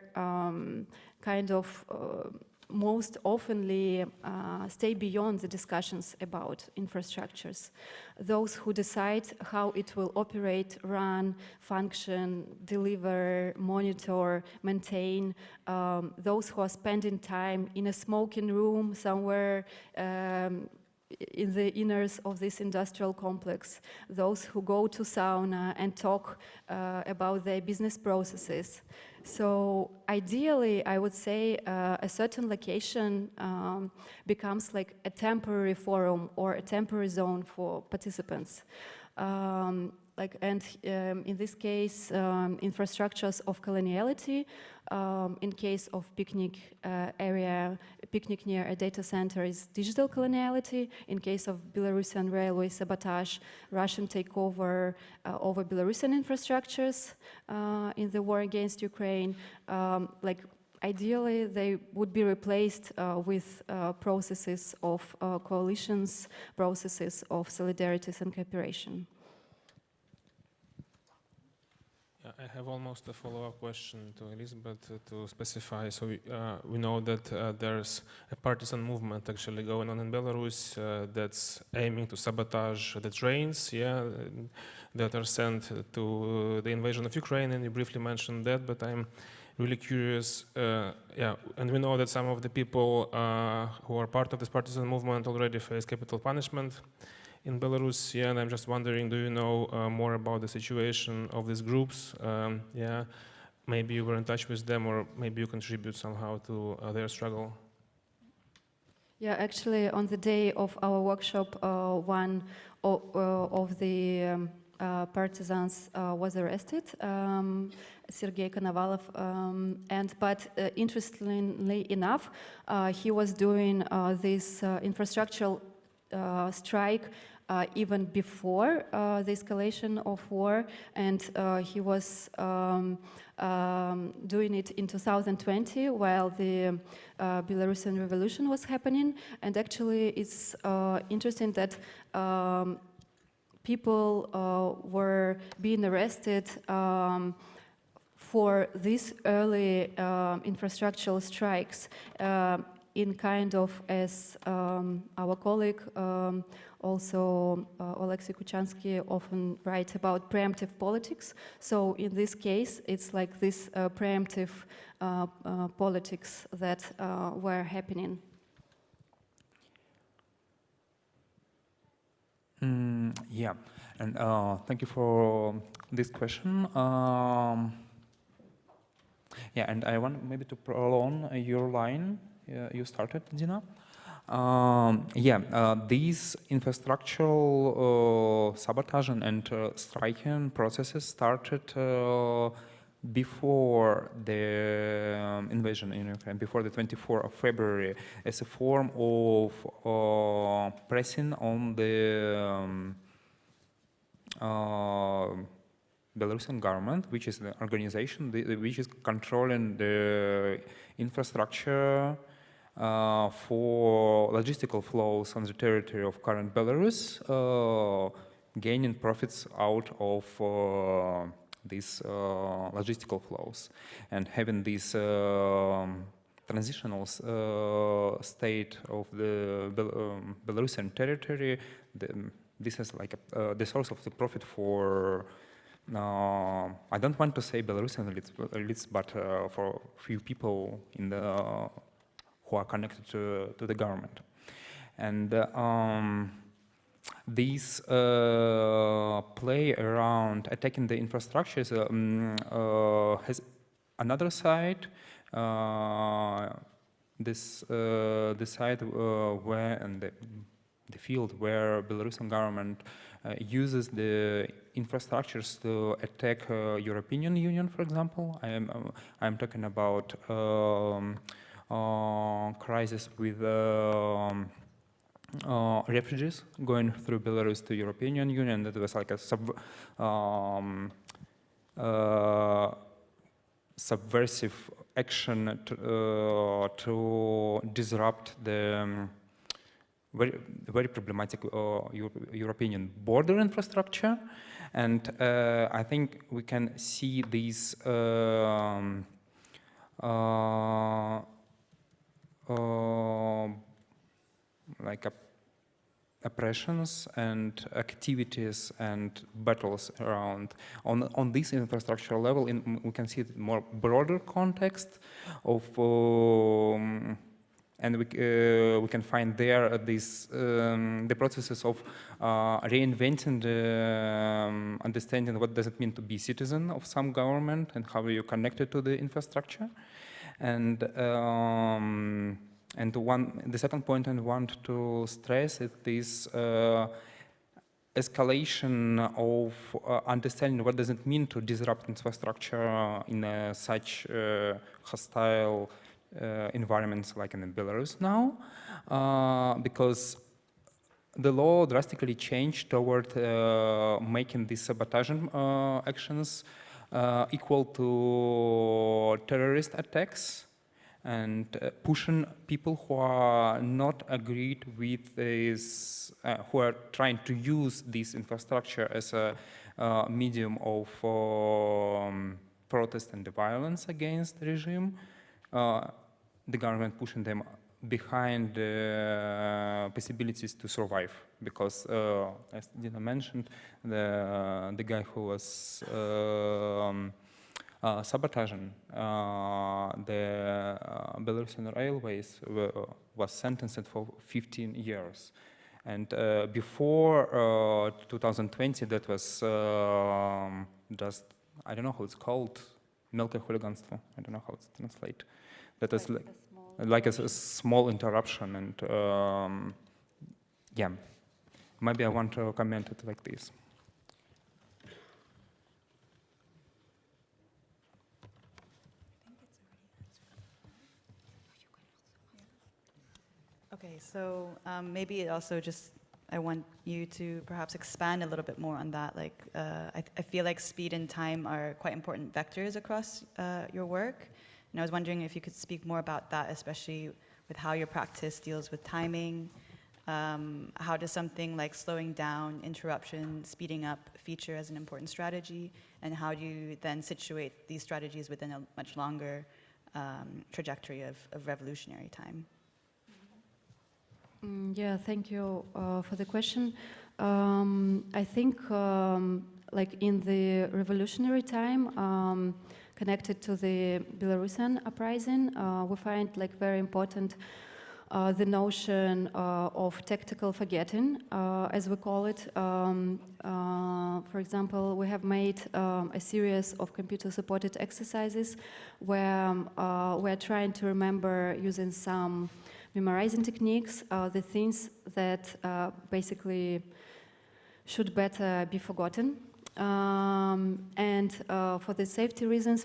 kind of most oftenly stay beyond the discussions about infrastructures. Those who decide how it will operate, run, function, deliver, monitor, maintain, those who are spending time in a smoking room somewhere in the inners of this industrial complex, those who go to sauna and talk about their business processes. So ideally, I would say a certain location becomes like a temporary forum or a temporary zone for participants. In this case, infrastructures of coloniality. In case of picnic area, picnic near a data center is digital coloniality. In case of Belarusian railway sabotage, Russian takeover over Belarusian infrastructures in the war against Ukraine. Ideally, they would be replaced with processes of coalitions, processes of solidarities and cooperation. I have almost a follow-up question to Elise, but to specify, so we know that there's a partisan movement actually going on in Belarus that's aiming to sabotage the trains, that are sent to the invasion of Ukraine, and you briefly mentioned that, but I'm really curious, and we know that some of the people who are part of this partisan movement already face capital punishment in Belarus, and I'm just wondering, do you know more about the situation of these groups? Maybe you were in touch with them, or maybe you contribute somehow to their struggle. Yeah, actually, on the day of our workshop, one of the partisans was arrested, Sergei Konovalov, but interestingly enough, he was doing this infrastructural strike even before the escalation of war, and he was doing it in 2020 while the Belarusian revolution was happening. And actually it's interesting that people were being arrested for these early infrastructural strikes in kind of, as our colleague also Oleksiy Qu often writes about preemptive politics. So in this case, it's like this preemptive politics that were happening. Yeah, and thank you for this question. Yeah, and I want maybe to prolong your line you started, Dina. These infrastructural sabotage and striking processes started before the invasion in Ukraine, before the 24th of February, as a form of pressing on the Belarusian government, which is the organization which is controlling the infrastructure for logistical flows on the territory of current Belarus, gaining profits out of these logistical flows, and having this transitional state of the Belarusian territory. This is like the source of the profit for, I don't want to say Belarusian elites, but for few people in the who are connected to the government. And these play around attacking the infrastructures has another side, the site where and the field where Belarusian government uses the infrastructures to attack European Union, for example. I'm talking about crisis with refugees going through Belarus to European Union. That was like a subversive action to disrupt the very problematic European border infrastructure. And I think we can see these like oppressions and activities and battles around on this infrastructure level. We can see the more broader context of, and we can find there these the processes of reinventing the understanding what does it mean to be citizen of some government and how you connected to the infrastructure. And the second point I want to stress is this escalation of understanding what does it mean to disrupt infrastructure in such hostile environments like in Belarus now, because the law drastically changed toward making these sabotaging actions equal to terrorist attacks, and pushing people who are not agreed with this, who are trying to use this infrastructure as a medium of protest and violence against the regime, the government pushing them behind the possibilities to survive, because as Dina mentioned, the guy who was sabotaging the Belarusian railways was sentenced for 15 years. And before 2020, that was just, I don't know how it's called, мелкое хулиганство, I don't know how it's translated. That was like a small interruption, and yeah, maybe I want to comment it like this. Okay, so maybe also just I want you to perhaps expand a little bit more on that. Like, I feel like speed and time are quite important vectors across your work. And I was wondering if you could speak more about that, especially with how your practice deals with timing. How does something like slowing down, interruption, speeding up feature as an important strategy? And how do you then situate these strategies within a much longer trajectory of revolutionary time? Yeah, thank you for the question. I think like in the revolutionary time, connected to the Belarusian uprising, we find like very important the notion of tactical forgetting, as we call it. For example, we have made a series of computer-supported exercises where we're trying to remember using some memorizing techniques, the things that basically should better be forgotten. And for the safety reasons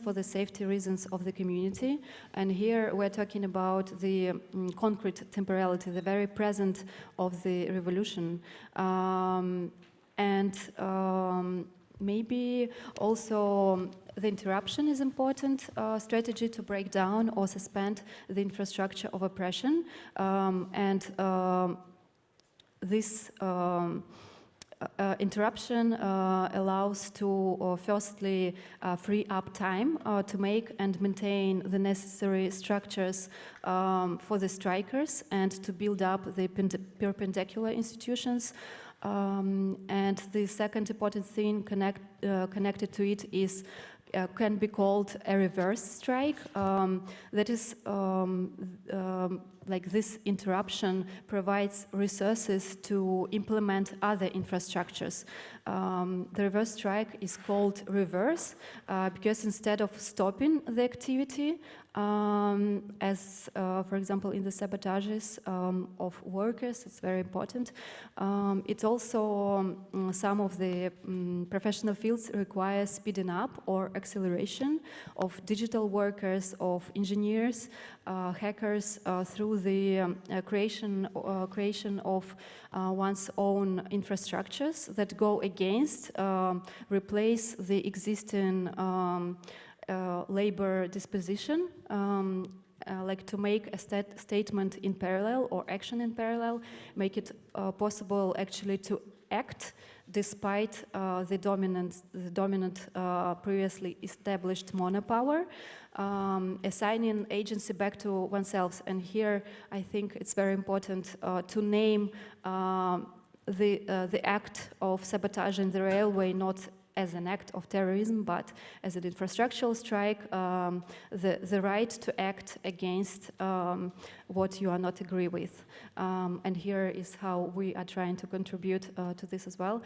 of the community. And here we're talking about the concrete temporality, the very present of the revolution. Maybe also the interruption is important strategy to break down or suspend the infrastructure of oppression. This interruption allows to firstly free up time to make and maintain the necessary structures for the strikers and to build up the perpendicular institutions. And the second important thing connected to it is can be called a reverse strike. That is like this interruption provides resources to implement other infrastructures. The reverse strike is called reverse because instead of stopping the activity, as for example in the sabotages of workers, it's very important. It's also some of the professional fields require speeding up or acceleration of digital workers, of engineers, hackers through the creation of one's own infrastructures that go against, replace the existing labor disposition, like to make a statement in parallel or action in parallel, make it possible actually to act despite the dominant previously established monopower, assigning agency back to oneself. And here I think it's very important to name the act of sabotaging the railway not as an act of terrorism, but as an infrastructural strike, the right to act against what you are not agree with. And here is how we are trying to contribute to this as well.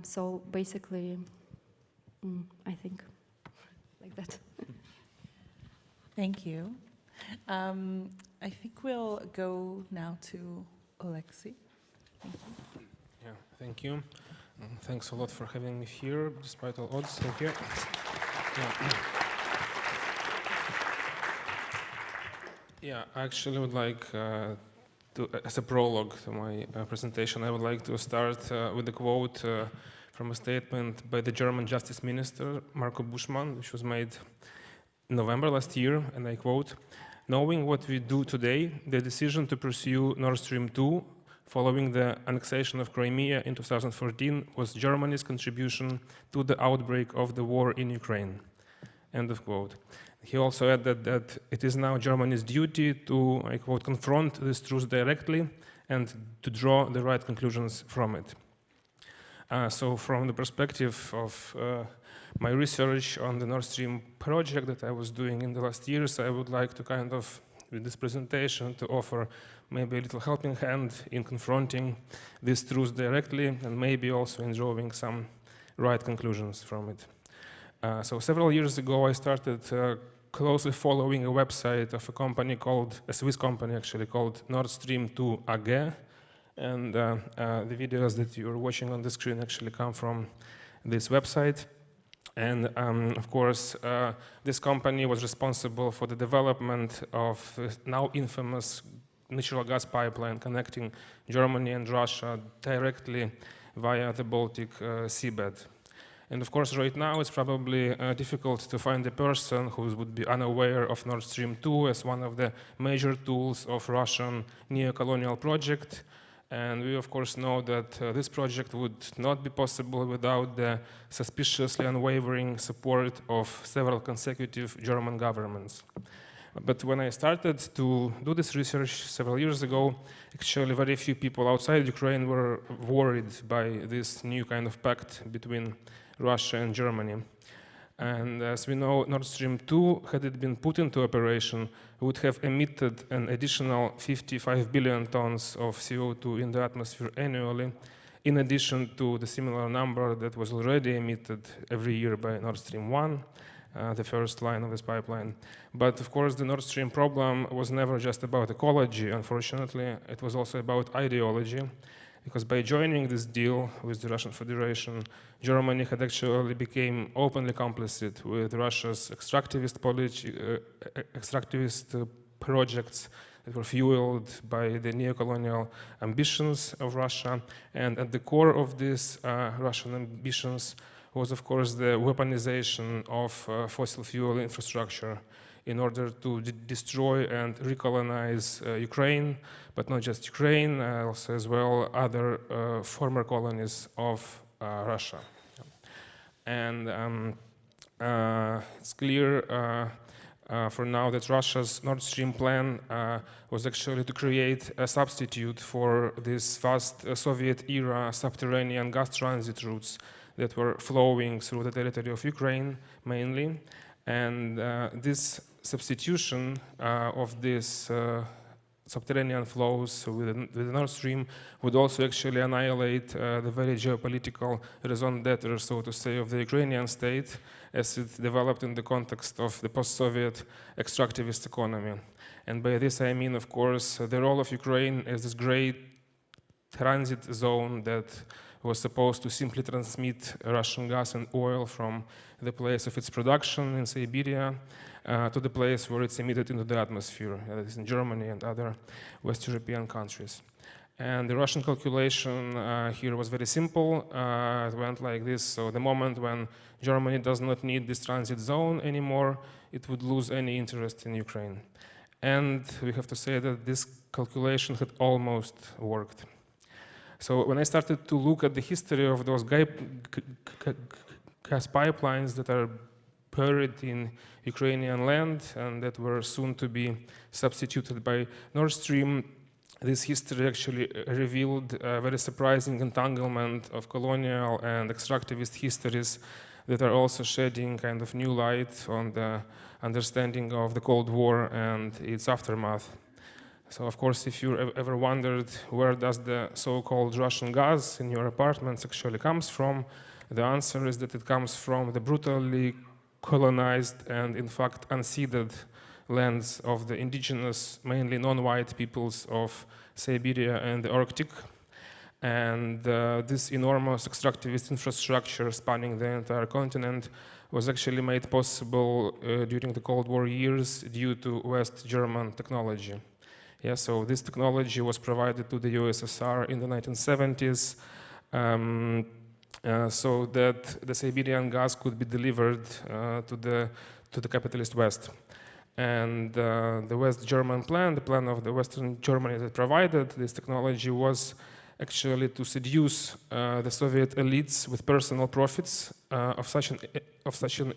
So basically, I think like that. Thank you. I think we'll go now to Oleksiy. Thank you. Yeah, thank you. Thanks a lot for having me here, despite all odds. Thank you. Yeah, I actually would like as a prologue to my presentation, I would like to start with a quote from a statement by the German Justice Minister, Marco Buschmann, which was made in November last year, and I quote, "Knowing what we do today, the decision to pursue Nord Stream 2 following the annexation of Crimea in 2014 was Germany's contribution to the outbreak of the war in Ukraine." End of quote. He also added that it is now Germany's duty to, I quote, "confront this truth directly and to draw the right conclusions from it." So from the perspective of my research on the Nord Stream project that I was doing in the last years, I would like to kind of, with this presentation, to offer maybe a little helping hand in confronting this truth directly and maybe also in drawing some right conclusions from it. So several years ago, I started closely following a website of a company called, a Swiss company actually, called Nord Stream 2 AG. And the videos that you're watching on the screen actually come from this website. And of course, this company was responsible for the development of now infamous natural gas pipeline connecting Germany and Russia directly via the Baltic seabed. And of course, right now, it's probably difficult to find a person who would be unaware of Nord Stream 2 as one of the major tools of Russian neo-colonial project. And we, of course, know that this project would not be possible without the suspiciously unwavering support of several consecutive German governments. But when I started to do this research several years ago, actually very few people outside Ukraine were worried by this new kind of pact between Russia and Germany. And as we know, Nord Stream 2, had it been put into operation, would have emitted an additional 55 billion tons of CO2 in the atmosphere annually, in addition to the similar number that was already emitted every year by Nord Stream 1, the first line of this pipeline. But of course, the Nord Stream problem was never just about ecology, unfortunately. It was also about ideology, because by joining this deal with the Russian Federation, Germany had actually become openly complicit with Russia's extractivist projects that were fueled by the neo-colonial ambitions of Russia. And at the core of these Russian ambitions was, of course, the weaponization of fossil fuel infrastructure in order to destroy and recolonize Ukraine, but not just Ukraine, also as well other former colonies of Russia. And it's clear for now that Russia's Nord Stream plan was actually to create a substitute for these fast Soviet-era subterranean gas transit routes that were flowing through the territory of Ukraine mainly. And this substitution of this subterranean flows with the Nord Stream would also actually annihilate the very geopolitical raison d'etre, so to say, of the Ukrainian state as it developed in the context of the post-Soviet extractivist economy. And by this I mean, of course, the role of Ukraine as this great transit zone that was supposed to simply transmit Russian gas and oil from the place of its production in Siberia to the place where it's emitted into the atmosphere, that is in Germany and other West European countries. And the Russian calculation here was very simple. It went like this. So the moment when Germany does not need this transit zone anymore, it would lose any interest in Ukraine. And we have to say that this calculation had almost worked. So when I started to look at the history of those gas pipelines that are buried in Ukrainian land and that were soon to be substituted by Nord Stream, this history actually revealed a very surprising entanglement of colonial and extractivist histories that are also shedding kind of new light on the understanding of the Cold War and its aftermath. So, of course, if you ever wondered where does the so-called Russian gas in your apartments actually comes from, the answer is that it comes from the brutally colonized and, in fact, unceded lands of the indigenous, mainly non-white peoples of Siberia and the Arctic. And this enormous extractivist infrastructure spanning the entire continent was actually made possible during the Cold War years due to West German technology. Yeah, so this technology was provided to the USSR in the 1970s so that the Siberian gas could be delivered to the capitalist West. And the West German plan, the plan of the Western Germany that provided this technology, was actually to seduce the Soviet elites with personal profits of such an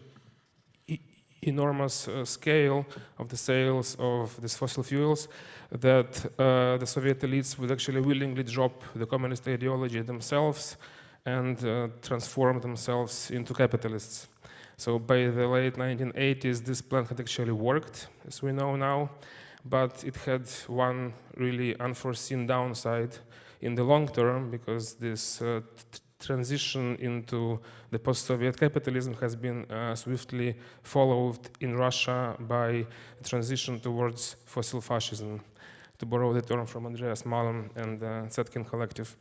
enormous scale of the sales of these fossil fuels that the Soviet elites would actually willingly drop the communist ideology themselves and transform themselves into capitalists. So by the late 1980s, this plan had actually worked, as we know now, but it had one really unforeseen downside in the long term, because this transition into the post-Soviet capitalism has been swiftly followed in Russia by the transition towards fossil fascism, to borrow the term from Andreas Malm and the Zetkin Collective.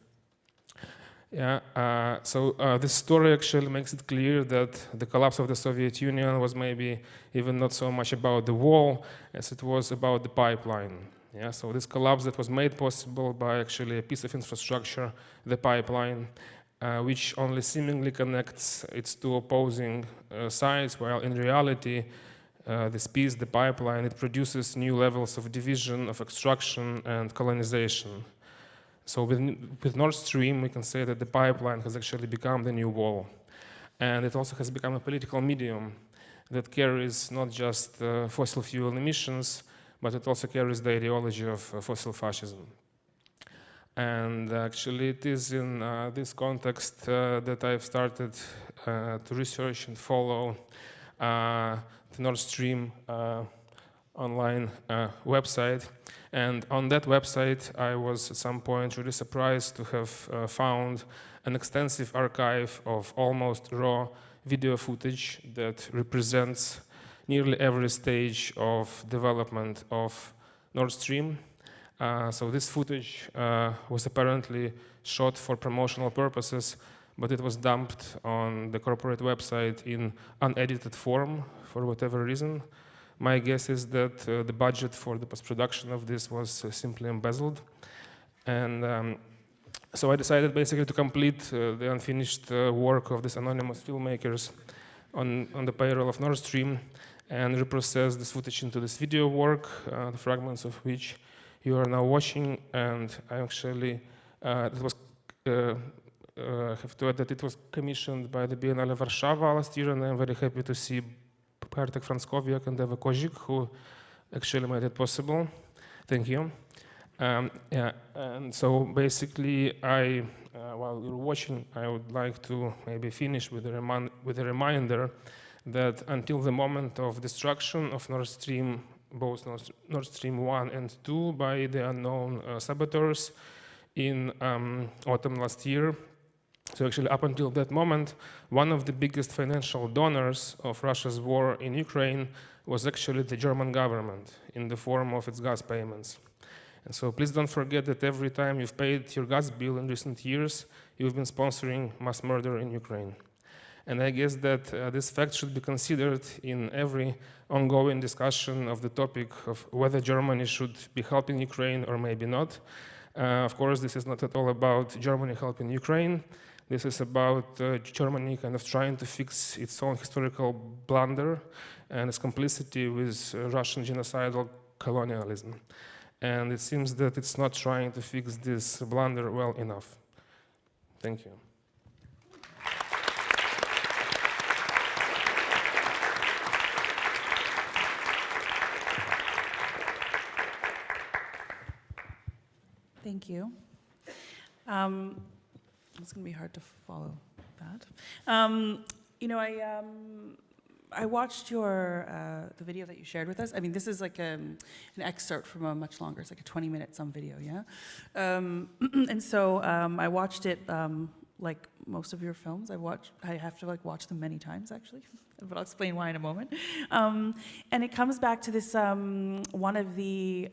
Yeah, so this story actually makes it clear that the collapse of the Soviet Union was maybe even not so much about the wall as it was about the pipeline. Yeah, so this collapse that was made possible by actually a piece of infrastructure, the pipeline, which only seemingly connects its two opposing sides, while in reality, this piece, the pipeline, it produces new levels of division, of extraction, and colonization. So with Nord Stream, we can say that the pipeline has actually become the new wall. And it also has become a political medium that carries not just fossil fuel emissions, but it also carries the ideology of fossil fascism. And actually, it is in this context that I've started to research and follow the Nord Stream online website. And on that website, I was at some point really surprised to have found an extensive archive of almost raw video footage that represents nearly every stage of development of Nord Stream. So this footage was apparently shot for promotional purposes, but it was dumped on the corporate website in unedited form for whatever reason. My guess is that the budget for the post-production of this was simply embezzled. And so I decided basically to complete the unfinished work of these anonymous filmmakers on the payroll of Nord Stream and reprocess this footage into this video work, the fragments of which you are now watching. And I actually, I have to add that it was commissioned by the Biennale Warszawa last year, and I'm very happy to see Bartek Franskowiak and Eva Kozik, who actually made it possible. Thank you. Yeah, and so basically, while you're watching, I would like to maybe finish with a reminder that until the moment of destruction of Nord Stream, both Nord Stream 1 and 2 by the unknown saboteurs in autumn last year. So actually up until that moment, one of the biggest financial donors of Russia's war in Ukraine was actually the German government in the form of its gas payments. And so please don't forget that every time you've paid your gas bill in recent years, you've been sponsoring mass murder in Ukraine. And I guess that this fact should be considered in every ongoing discussion of the topic of whether Germany should be helping Ukraine or maybe not. Of course, this is not at all about Germany helping Ukraine. This is about Germany kind of trying to fix its own historical blunder and its complicity with Russian genocidal colonialism. And it seems that it's not trying to fix this blunder well enough. Thank you. Thank you. It's going to be hard to follow that. You know, I watched your the video that you shared with us. I mean, this is like an excerpt from a much longer. It's like a 20-minute some video, yeah. And so I watched it like most of your films. I have to like watch them many times actually, but I'll explain why in a moment. And it comes back to this one of the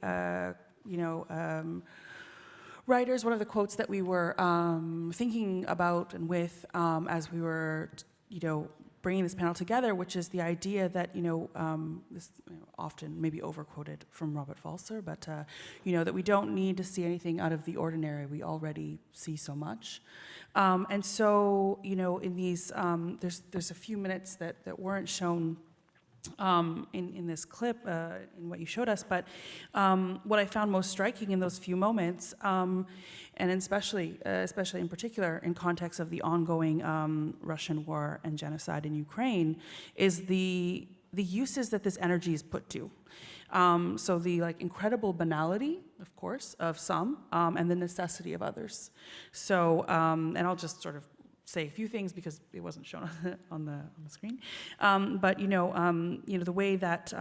writers, one of the quotes that we were thinking about and with as we were, bringing this panel together, which is the idea that, this often maybe overquoted from Robert Walser, but, that we don't need to see anything out of the ordinary. We already see so much. And so, in these, there's a few minutes that weren't shown in this clip, in what you showed us, but what I found most striking in those few moments, and especially in particular in context of the ongoing Russian war and genocide in Ukraine, is the uses that this energy is put to. So the incredible banality, of course, of some, and the necessity of others. So, and I'll just sort of say a few things because it wasn't shown on the screen. But the way that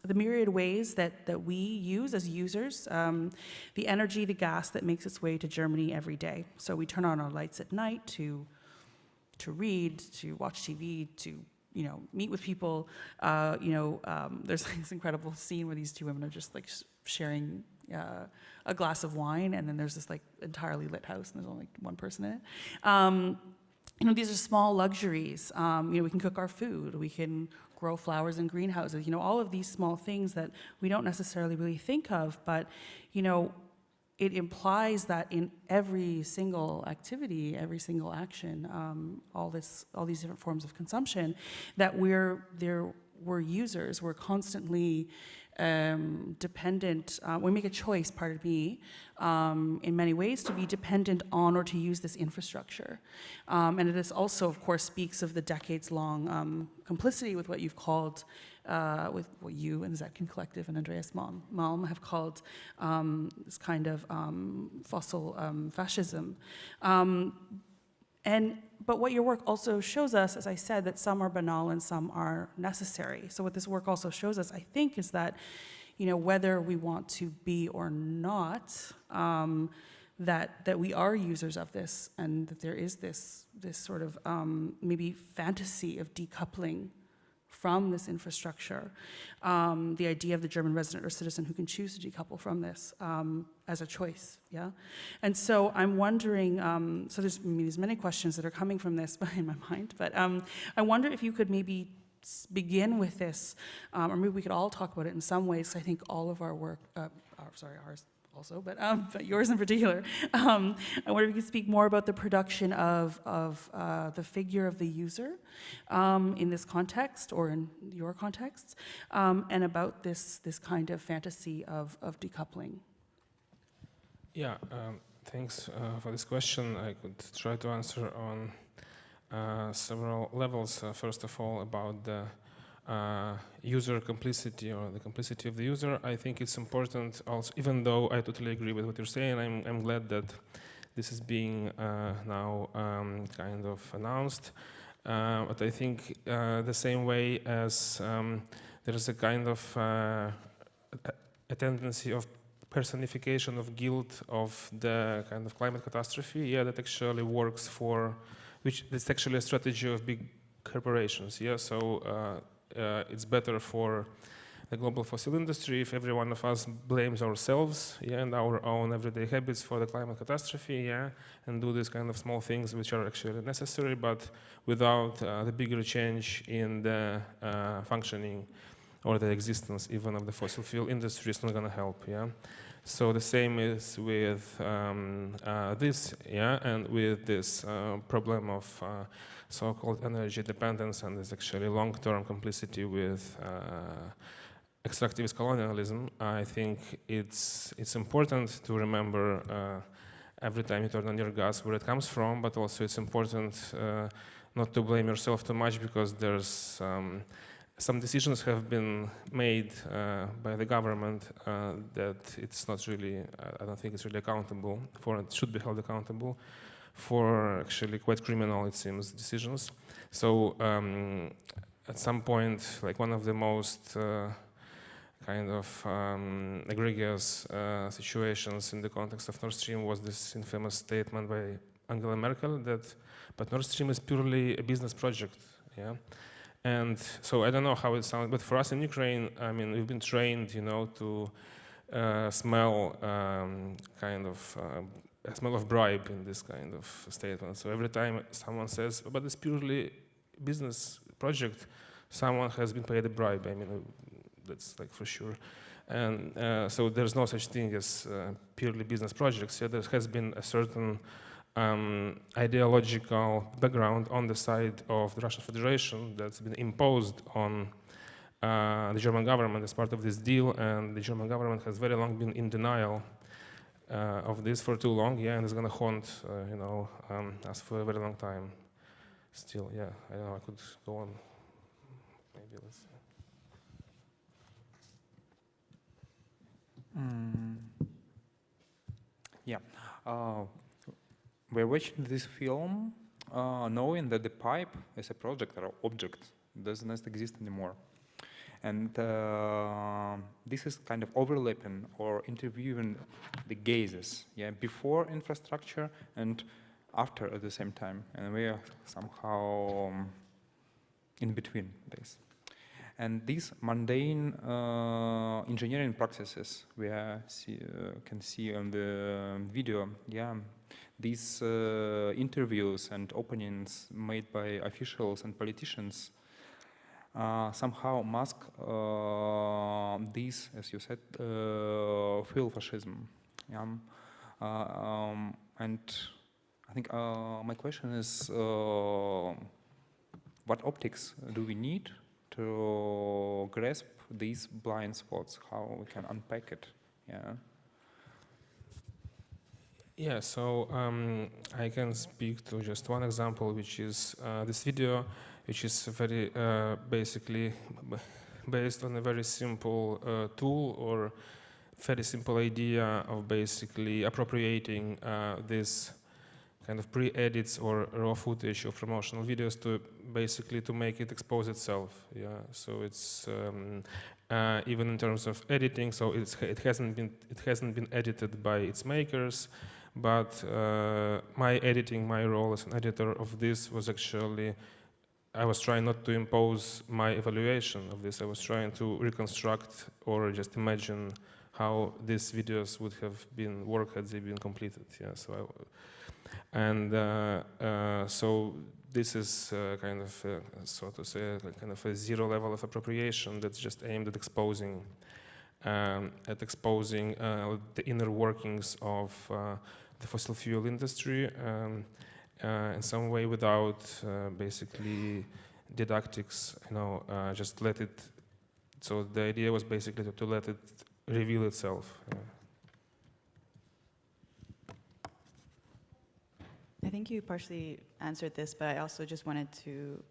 the myriad ways that we use as users, the energy, the gas that makes its way to Germany every day. So we turn on our lights at night to read, to watch TV, to meet with people. There's this incredible scene where these two women are just sharing a glass of wine, and then there's this entirely lit house, and there's only one person in it. These are small luxuries. We can cook our food. We can grow flowers in greenhouses. All of these small things that we don't necessarily really think of, but it implies that in every single activity, every single action, all these different forms of consumption, that we're users. We're constantly dependent. We make a choice, pardon me, in many ways to be dependent on or to use this infrastructure. And it is also, of course, speaks of the decades-long complicity with what you've called, with what you and Zetkin Collective and Andreas Malm have called this kind of fossil fascism. But what your work also shows us, as I said, that some are banal and some are necessary. So what this work also shows us, I think, is that, whether we want to be or not, that we are users of this, and that there is this sort of maybe fantasy of decoupling from this infrastructure, the idea of the German resident or citizen who can choose to decouple from this as a choice, yeah? And so I'm wondering, so there's many questions that are coming from this in my mind, but I wonder if you could maybe begin with this, or maybe we could all talk about it in some ways. I think all of our work, ours also, but yours in particular. I wonder if you could speak more about the production of the figure of the user in this context or in your contexts, and about this kind of fantasy of decoupling. Yeah, thanks for this question. I could try to answer on several levels. First of all, about the user complicity or the complicity of the user. I think it's important also, even though I totally agree with what you're saying, I'm glad that this is being now kind of announced. But I think the same way as there is a kind of a tendency of personification of guilt of the kind of climate catastrophe, yeah, that actually works for, which it's actually a strategy of big corporations, yeah. So it's better for the global fossil industry if every one of us blames ourselves, yeah, and our own everyday habits for the climate catastrophe, yeah, and do these kind of small things which are actually necessary, but without the bigger change in the functioning or the existence even of the fossil fuel industry is not going to help, yeah. So the same is with this, yeah, and with this problem of so-called energy dependence and this actually long-term complicity with extractivist colonialism. I think it's important to remember every time you turn on your gas where it comes from, but also it's important not to blame yourself too much, because there's some decisions have been made by the government that it's not really, I don't think it's really accountable for, it should be held accountable for actually quite criminal, it seems, decisions. So at some point, like one of the most kind of egregious situations in the context of Nord Stream was this infamous statement by Angela Merkel that, but Nord Stream is purely a business project, yeah. And so I don't know how it sounds, but for us in Ukraine, I mean, we've been trained, you know, to smell kind of a smell of bribe in this kind of statement. So every time someone says, but it's purely business project, someone has been paid a bribe. I mean, that's like for sure. And so there's no such thing as purely business projects. Yeah, there has been a certain ideological background on the side of the Russian Federation that's been imposed on the German government as part of this deal, and the German government has very long been in denial of this for too long, yeah, and it's going to haunt, you know, us for a very long time. Still, yeah, I don't know, I could go on. Maybe let's see. Yeah. We're watching this film knowing that the pipe as a project or object doesn't exist anymore. And this is kind of overlapping or interviewing the gazes, yeah, before infrastructure and after at the same time. And we are somehow in between this. And these mundane engineering practices we can see on the video, yeah, these interviews and openings made by officials and politicians somehow mask these, as you said, fuel fascism. Yeah. And I think my question is, what optics do we need to grasp these blind spots? How we can unpack it? Yeah. Yeah, so I can speak to just one example, which is this video, which is very basically based on a very simple tool or very simple idea of basically appropriating this kind of pre-edits or raw footage of promotional videos to basically to make it expose itself. Yeah, so it's even in terms of editing, so it hasn't been edited by its makers. But my role as an editor of this was actually, I was trying not to impose my evaluation of this. I was trying to reconstruct or just imagine how these videos would have been worked had they been completed. Yeah. So, so this is kind of, so to say, kind of a zero level of appropriation that's just aimed at exposing the inner workings of the fossil fuel industry in some way without basically didactics, you know, just let it, so the idea was basically to let it reveal itself. I think you partially answered this, but I also just wanted to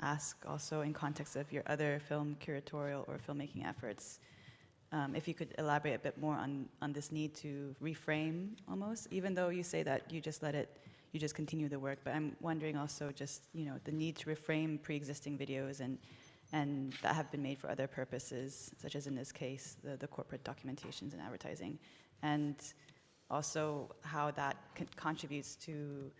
ask also in context of your other film curatorial or filmmaking efforts, if you could elaborate a bit more on this need to reframe almost, even though you say that you just let it, you just continue the work. But I'm wondering also just, the need to reframe pre-existing videos and that have been made for other purposes, such as in this case, the corporate documentations and advertising, and also how that contributes to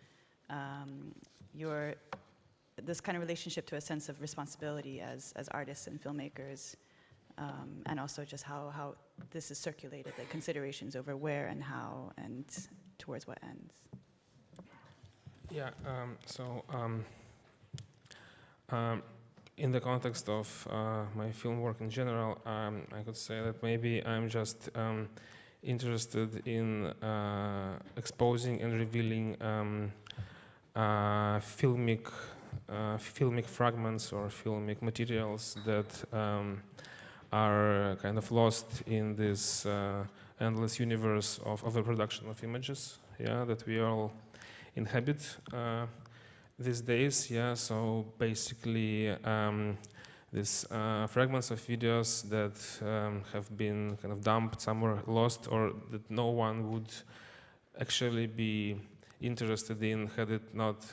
this kind of relationship to a sense of responsibility as artists and filmmakers, and also just how this is circulated, like considerations over where and how and towards what ends. Yeah, in the context of my film work in general, I could say that maybe I'm just interested in exposing and revealing filmic fragments or filmic materials that are kind of lost in this endless universe of overproduction of images, that we all inhabit these days. So basically these fragments of videos that have been kind of dumped somewhere, lost, or that no one would actually be interested in had it not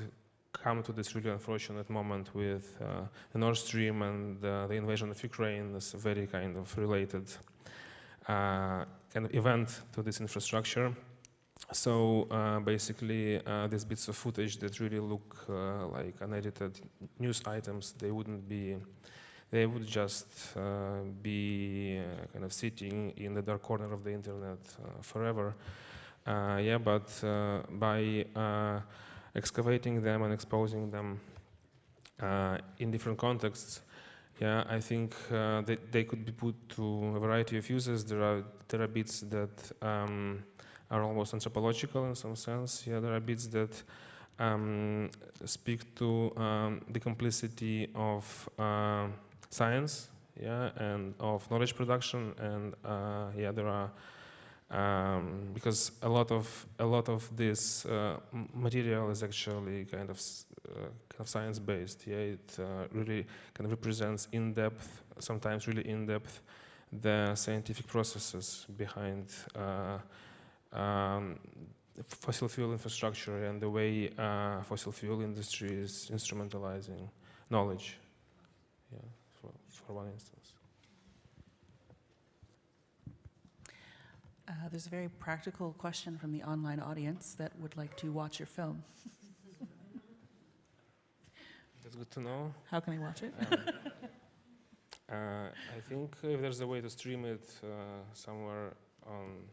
come to this really unfortunate moment with the Nord Stream and the invasion of Ukraine. This very kind of related kind of event to this infrastructure. So basically these bits of footage that really look like unedited news items, they would just be kind of sitting in the dark corner of the internet forever. But by excavating them and exposing them in different contexts, I think they could be put to a variety of uses. There are bits that are almost anthropological in some sense. There are bits that speak to the complicity of science, and of knowledge production, and there are because a lot of this material is actually kind of science-based. It really kind of represents in-depth, sometimes really in-depth, the scientific processes behind fossil fuel infrastructure and the way fossil fuel industry is instrumentalizing knowledge. For one instance. There's a very practical question from the online audience that would like to watch your film. That's good to know. How can I watch it? I think if there's a way to stream it somewhere on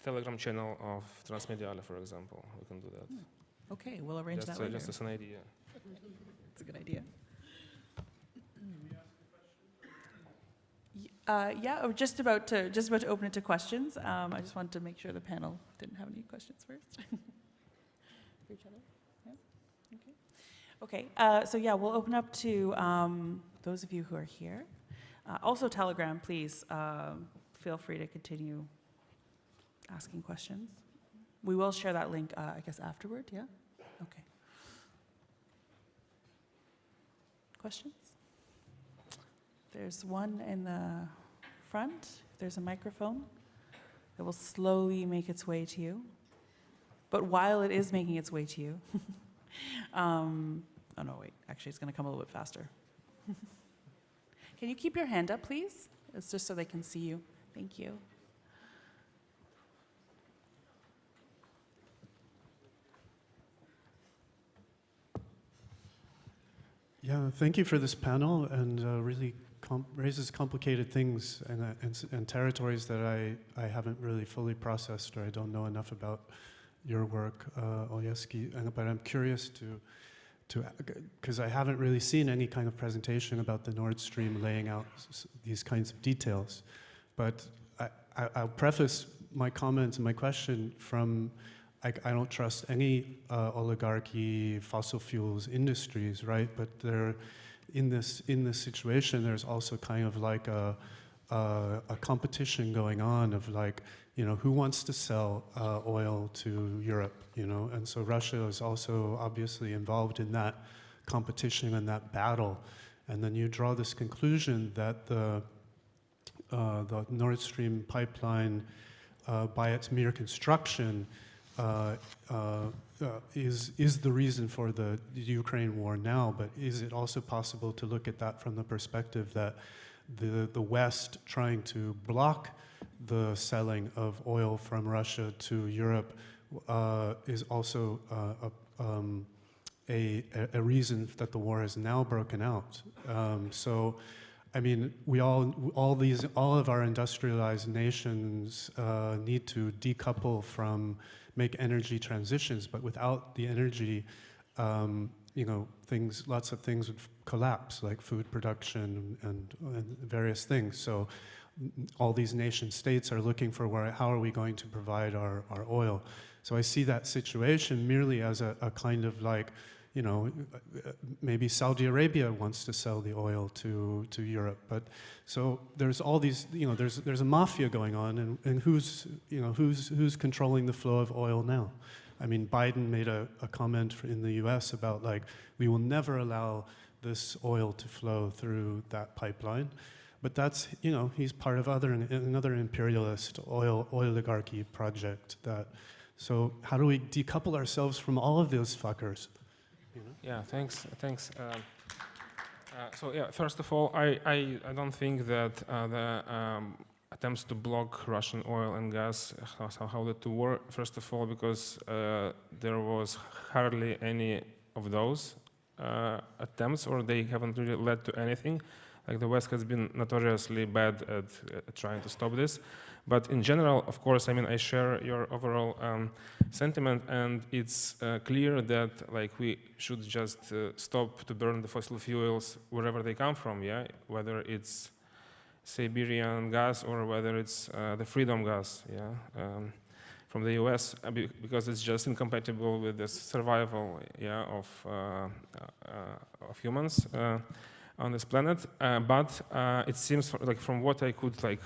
Telegram channel of Transmediale, for example, we can do that. Okay, we'll arrange that later. Just as an idea. It's a good idea. We're just about to open it to questions. I just wanted to make sure the panel didn't have any questions first. For each other? Yeah? Okay. So we'll open up to those of you who are here. Also Telegram, please feel free to continue asking questions. We will share that link, I guess, afterward, yeah? Okay. Questions? There's one in the front. There's a microphone that will slowly make its way to you. But while it is making its way to you, oh no, wait, actually it's gonna come a little bit faster. Can you keep your hand up, please? It's just so they can see you. Thank you. Yeah, thank you for this panel, and really raises complicated things and territories that I haven't really fully processed, or I don't know enough about your work, Oleksiy. But I'm curious because I haven't really seen any kind of presentation about the Nord Stream laying out these kinds of details. But I'll preface my comments and my question from I don't trust any oligarchy, fossil fuels industries, right? But in this situation, there's also kind of like a competition going on of like, who wants to sell oil to Europe, And so Russia is also obviously involved in that competition and that battle. And then you draw this conclusion that the Nord Stream pipeline, by its mere construction, is the reason for the Ukraine war now, but is it also possible to look at that from the perspective that the West trying to block the selling of oil from Russia to Europe is also a reason that the war has now broken out? So, I mean, all of our industrialized nations need to decouple from, make energy transitions, but without the energy, lots of things would collapse, like food production and various things. So all these nation states are looking for how are we going to provide our oil. So I see that situation merely as a kind of like, maybe Saudi Arabia wants to sell the oil to Europe, but so there's all these, there's a mafia going on, and who's controlling the flow of oil now? I mean, Biden made a comment in the U.S. about like we will never allow this oil to flow through that pipeline, but that's he's part of another imperialist oil oligarchy project. So how do we decouple ourselves from all of those fuckers? Yeah, thanks. So yeah, first of all, I don't think that the attempts to block Russian oil and gas somehow led to war. First of all, because there was hardly any of those attempts, or they haven't really led to anything. Like the West has been notoriously bad at trying to stop this. But in general, of course, I mean, I share your overall sentiment, and it's clear that like we should just stop to burn the fossil fuels wherever they come from, yeah? Whether it's Siberian gas or whether it's the freedom gas, yeah? From the US, because it's just incompatible with the survival, yeah, of humans on this planet. But it seems like from what I could like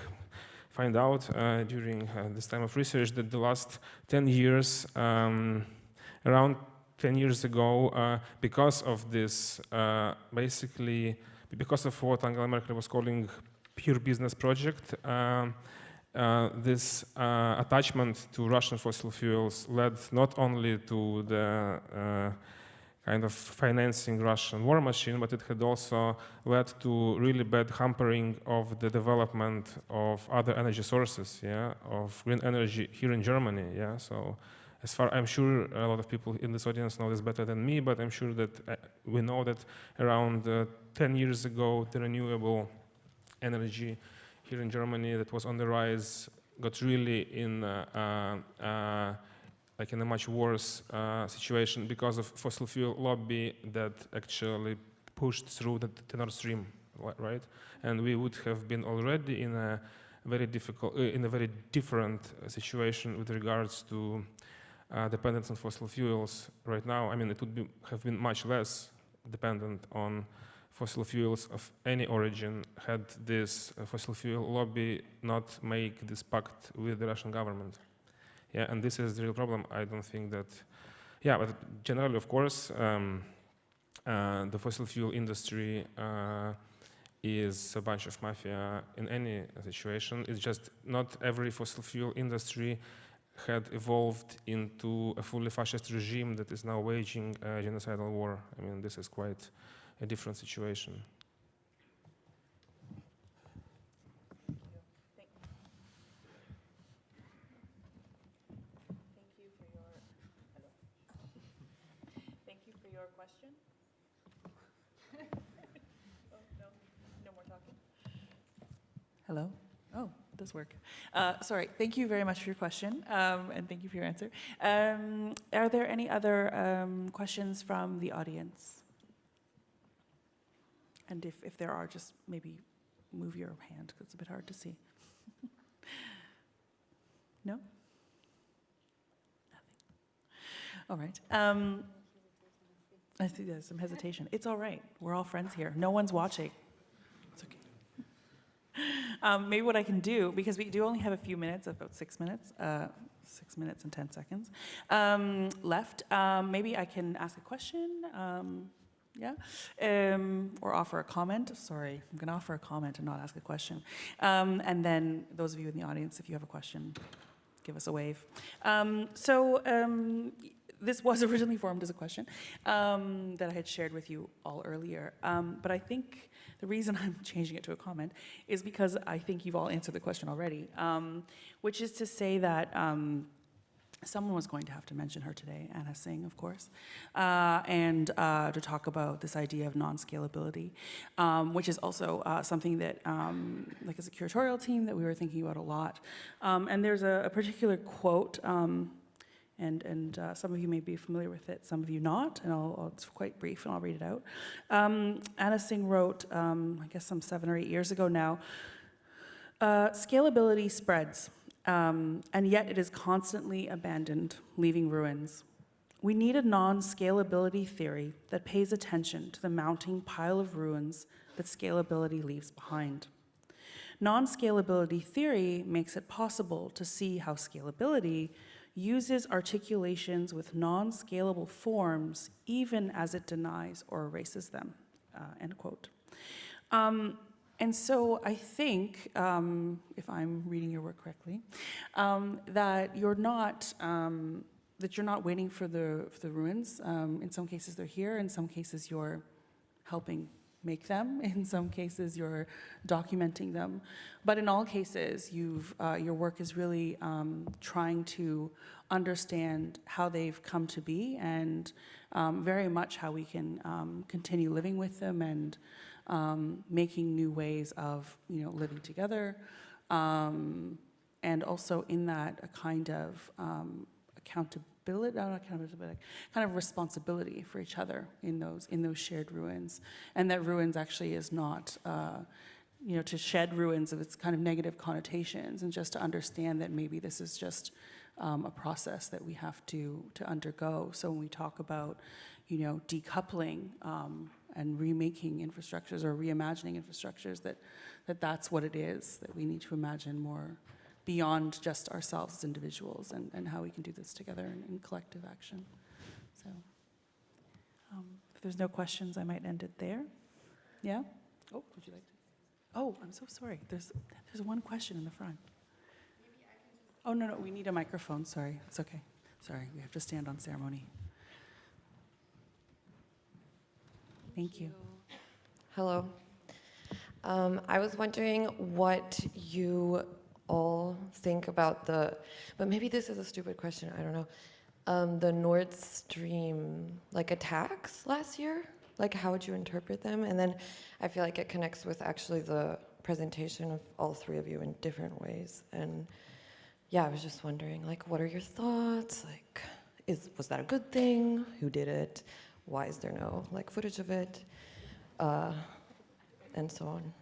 find out during this time of research that the last 10 years, around 10 years ago, because of this, basically because of what Angela Merkel was calling pure business project, this attachment to Russian fossil fuels led not only to the kind of financing Russian war machine, but it had also led to really bad hampering of the development of other energy sources, yeah, of green energy here in Germany, yeah. So, as far I'm sure a lot of people in this audience know this better than me, but I'm sure that we know that around 10 years ago, the renewable energy here in Germany that was on the rise got really in like in a much worse situation because of fossil fuel lobby that actually pushed through the Nord Stream, right? And we would have been already in a very different situation with regards to dependence on fossil fuels right now. I mean, it would have been much less dependent on fossil fuels of any origin had this fossil fuel lobby not make this pact with the Russian government. Yeah, and this is the real problem. I don't think that, yeah, but generally, of course, the fossil fuel industry is a bunch of mafia in any situation. It's just not every fossil fuel industry had evolved into a fully fascist regime that is now waging a genocidal war. I mean, this is quite a different situation. Hello? Oh, it does work. Sorry, thank you very much for your question, and thank you for your answer. Are there any other questions from the audience? And if there are, just maybe move your hand, because it's a bit hard to see. No? Nothing. All right. I see there's some hesitation. It's all right. We're all friends here. No one's watching. It's okay. Maybe what I can do, because we do only have a few minutes, about 6 minutes, 6 minutes and 10 seconds left. Maybe I can ask a question, yeah, or offer a comment. Sorry, I'm going to offer a comment and not ask a question. And then those of you in the audience, if you have a question, give us a wave. This was originally formed as a question that I had shared with you all earlier. But I think the reason I'm changing it to a comment is because I think you've all answered the question already, which is to say that someone was going to have to mention her today, Anna Singh, of course, and to talk about this idea of non-scalability, which is also something that, like as a curatorial team, that we were thinking about a lot. And there's a particular quote, and some of you may be familiar with it, some of you not, and it's quite brief, and I'll read it out. Anna Singh wrote, I guess some 7 or 8 years ago now, scalability spreads. And yet it is constantly abandoned, leaving ruins. We need a non-scalability theory that pays attention to the mounting pile of ruins that scalability leaves behind. Non-scalability theory makes it possible to see how scalability uses articulations with non-scalable forms even as it denies or erases them, end quote. And so I think, if I'm reading your work correctly, that you're not waiting for the ruins. In some cases they're here. In some cases you're helping make them. In some cases you're documenting them. But in all cases, your work is really trying to understand how they've come to be and very much how we can continue living with them and making new ways of, living together, and also in that a kind of accountability, not accountability, but kind of responsibility for each other in those shared ruins, and that ruins actually is not, to shed ruins of its kind of negative connotations, and just to understand that maybe this is just a process that we have to undergo. So when we talk about, decoupling. And remaking infrastructures or reimagining infrastructures, that's what it is, that we need to imagine more beyond just ourselves as individuals and how we can do this together in collective action. So if there's no questions, I might end it there. Yeah? Oh, would you like to? Oh, I'm so sorry. There's one question in the front. Oh, no, we need a microphone. Sorry. It's okay. Sorry, we have to stand on ceremony. Thank you. Hello. I was wondering what you all think about but maybe this is a stupid question, I don't know, the Nord Stream, attacks last year? How would you interpret them? And then I feel like it connects with actually the presentation of all three of you in different ways. And yeah, I was just wondering, what are your thoughts? Was that a good thing? Who did it? Why is there no footage of it, and so on?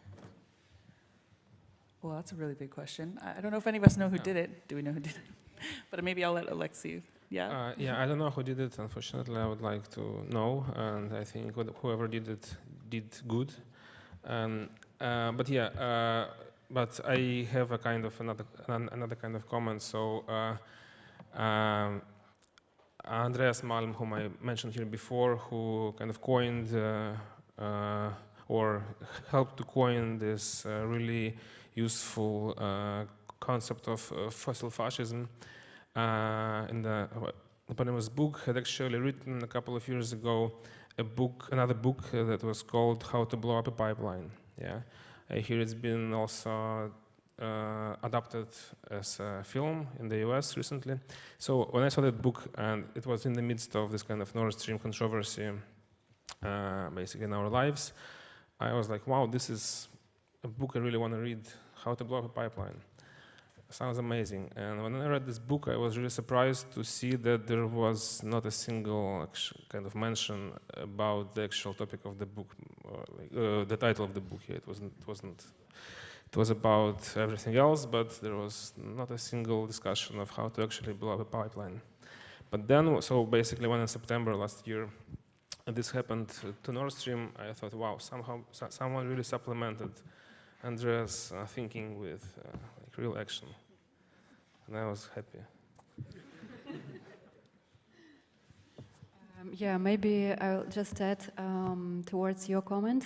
Well, that's a really big question. I don't know if any of us know who did it. Do we know who did it? But maybe I'll let Oleksiy. Yeah. I don't know who did it. Unfortunately, I would like to know, and I think whoever did it did good. But I have a kind of another kind of comment. So. Andreas Malm, whom I mentioned here before, who kind of coined or helped to coin this really useful concept of fossil fascism in the eponymous book, had actually written a couple of years ago another book that was called How to Blow Up a Pipeline. Yeah, I hear it's been also adapted as a film in the US recently. So when I saw that book, and it was in the midst of this kind of Nord Stream controversy, basically in our lives, I was like, wow, this is a book I really want to read, How to Blow Up a Pipeline. Sounds amazing. And when I read this book, I was really surprised to see that there was not a single kind of mention about the actual topic of the book, the title of the book. Yeah, it wasn't. It was about everything else, but there was not a single discussion of how to actually blow up a pipeline. But then, so basically when in September last year, this happened to Nord Stream, I thought, wow, somehow someone really supplemented Andreas' thinking with real action. And I was happy. Maybe I'll just add towards your comment,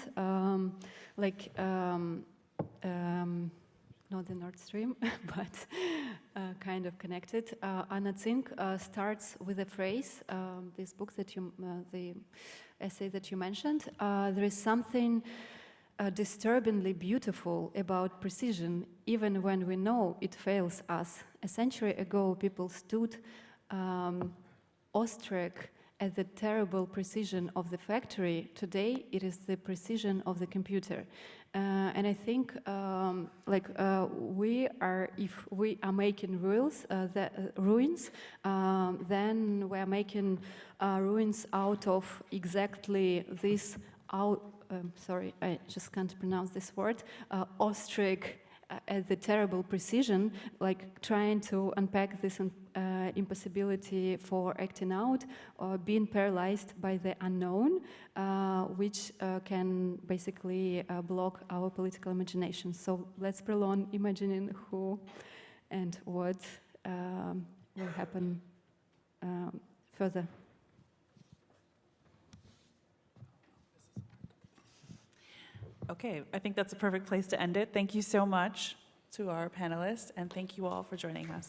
not the Nord Stream, but kind of connected. Anna Zink starts with a phrase, this book that the essay that you mentioned. There is something disturbingly beautiful about precision, even when we know it fails us. A century ago, people stood awestruck at the terrible precision of the factory. Today, it is the precision of the computer. And I think, if we are making ruins, then we are making ruins out of exactly this. Sorry, I just can't pronounce this word. Ostrich at the terrible precision, like trying to unpack this impossibility for acting out, or being paralyzed by the unknown, which can basically block our political imagination. So let's prolong imagining who and what will happen further. Okay, I think that's a perfect place to end it. Thank you so much to our panelists, and thank you all for joining us.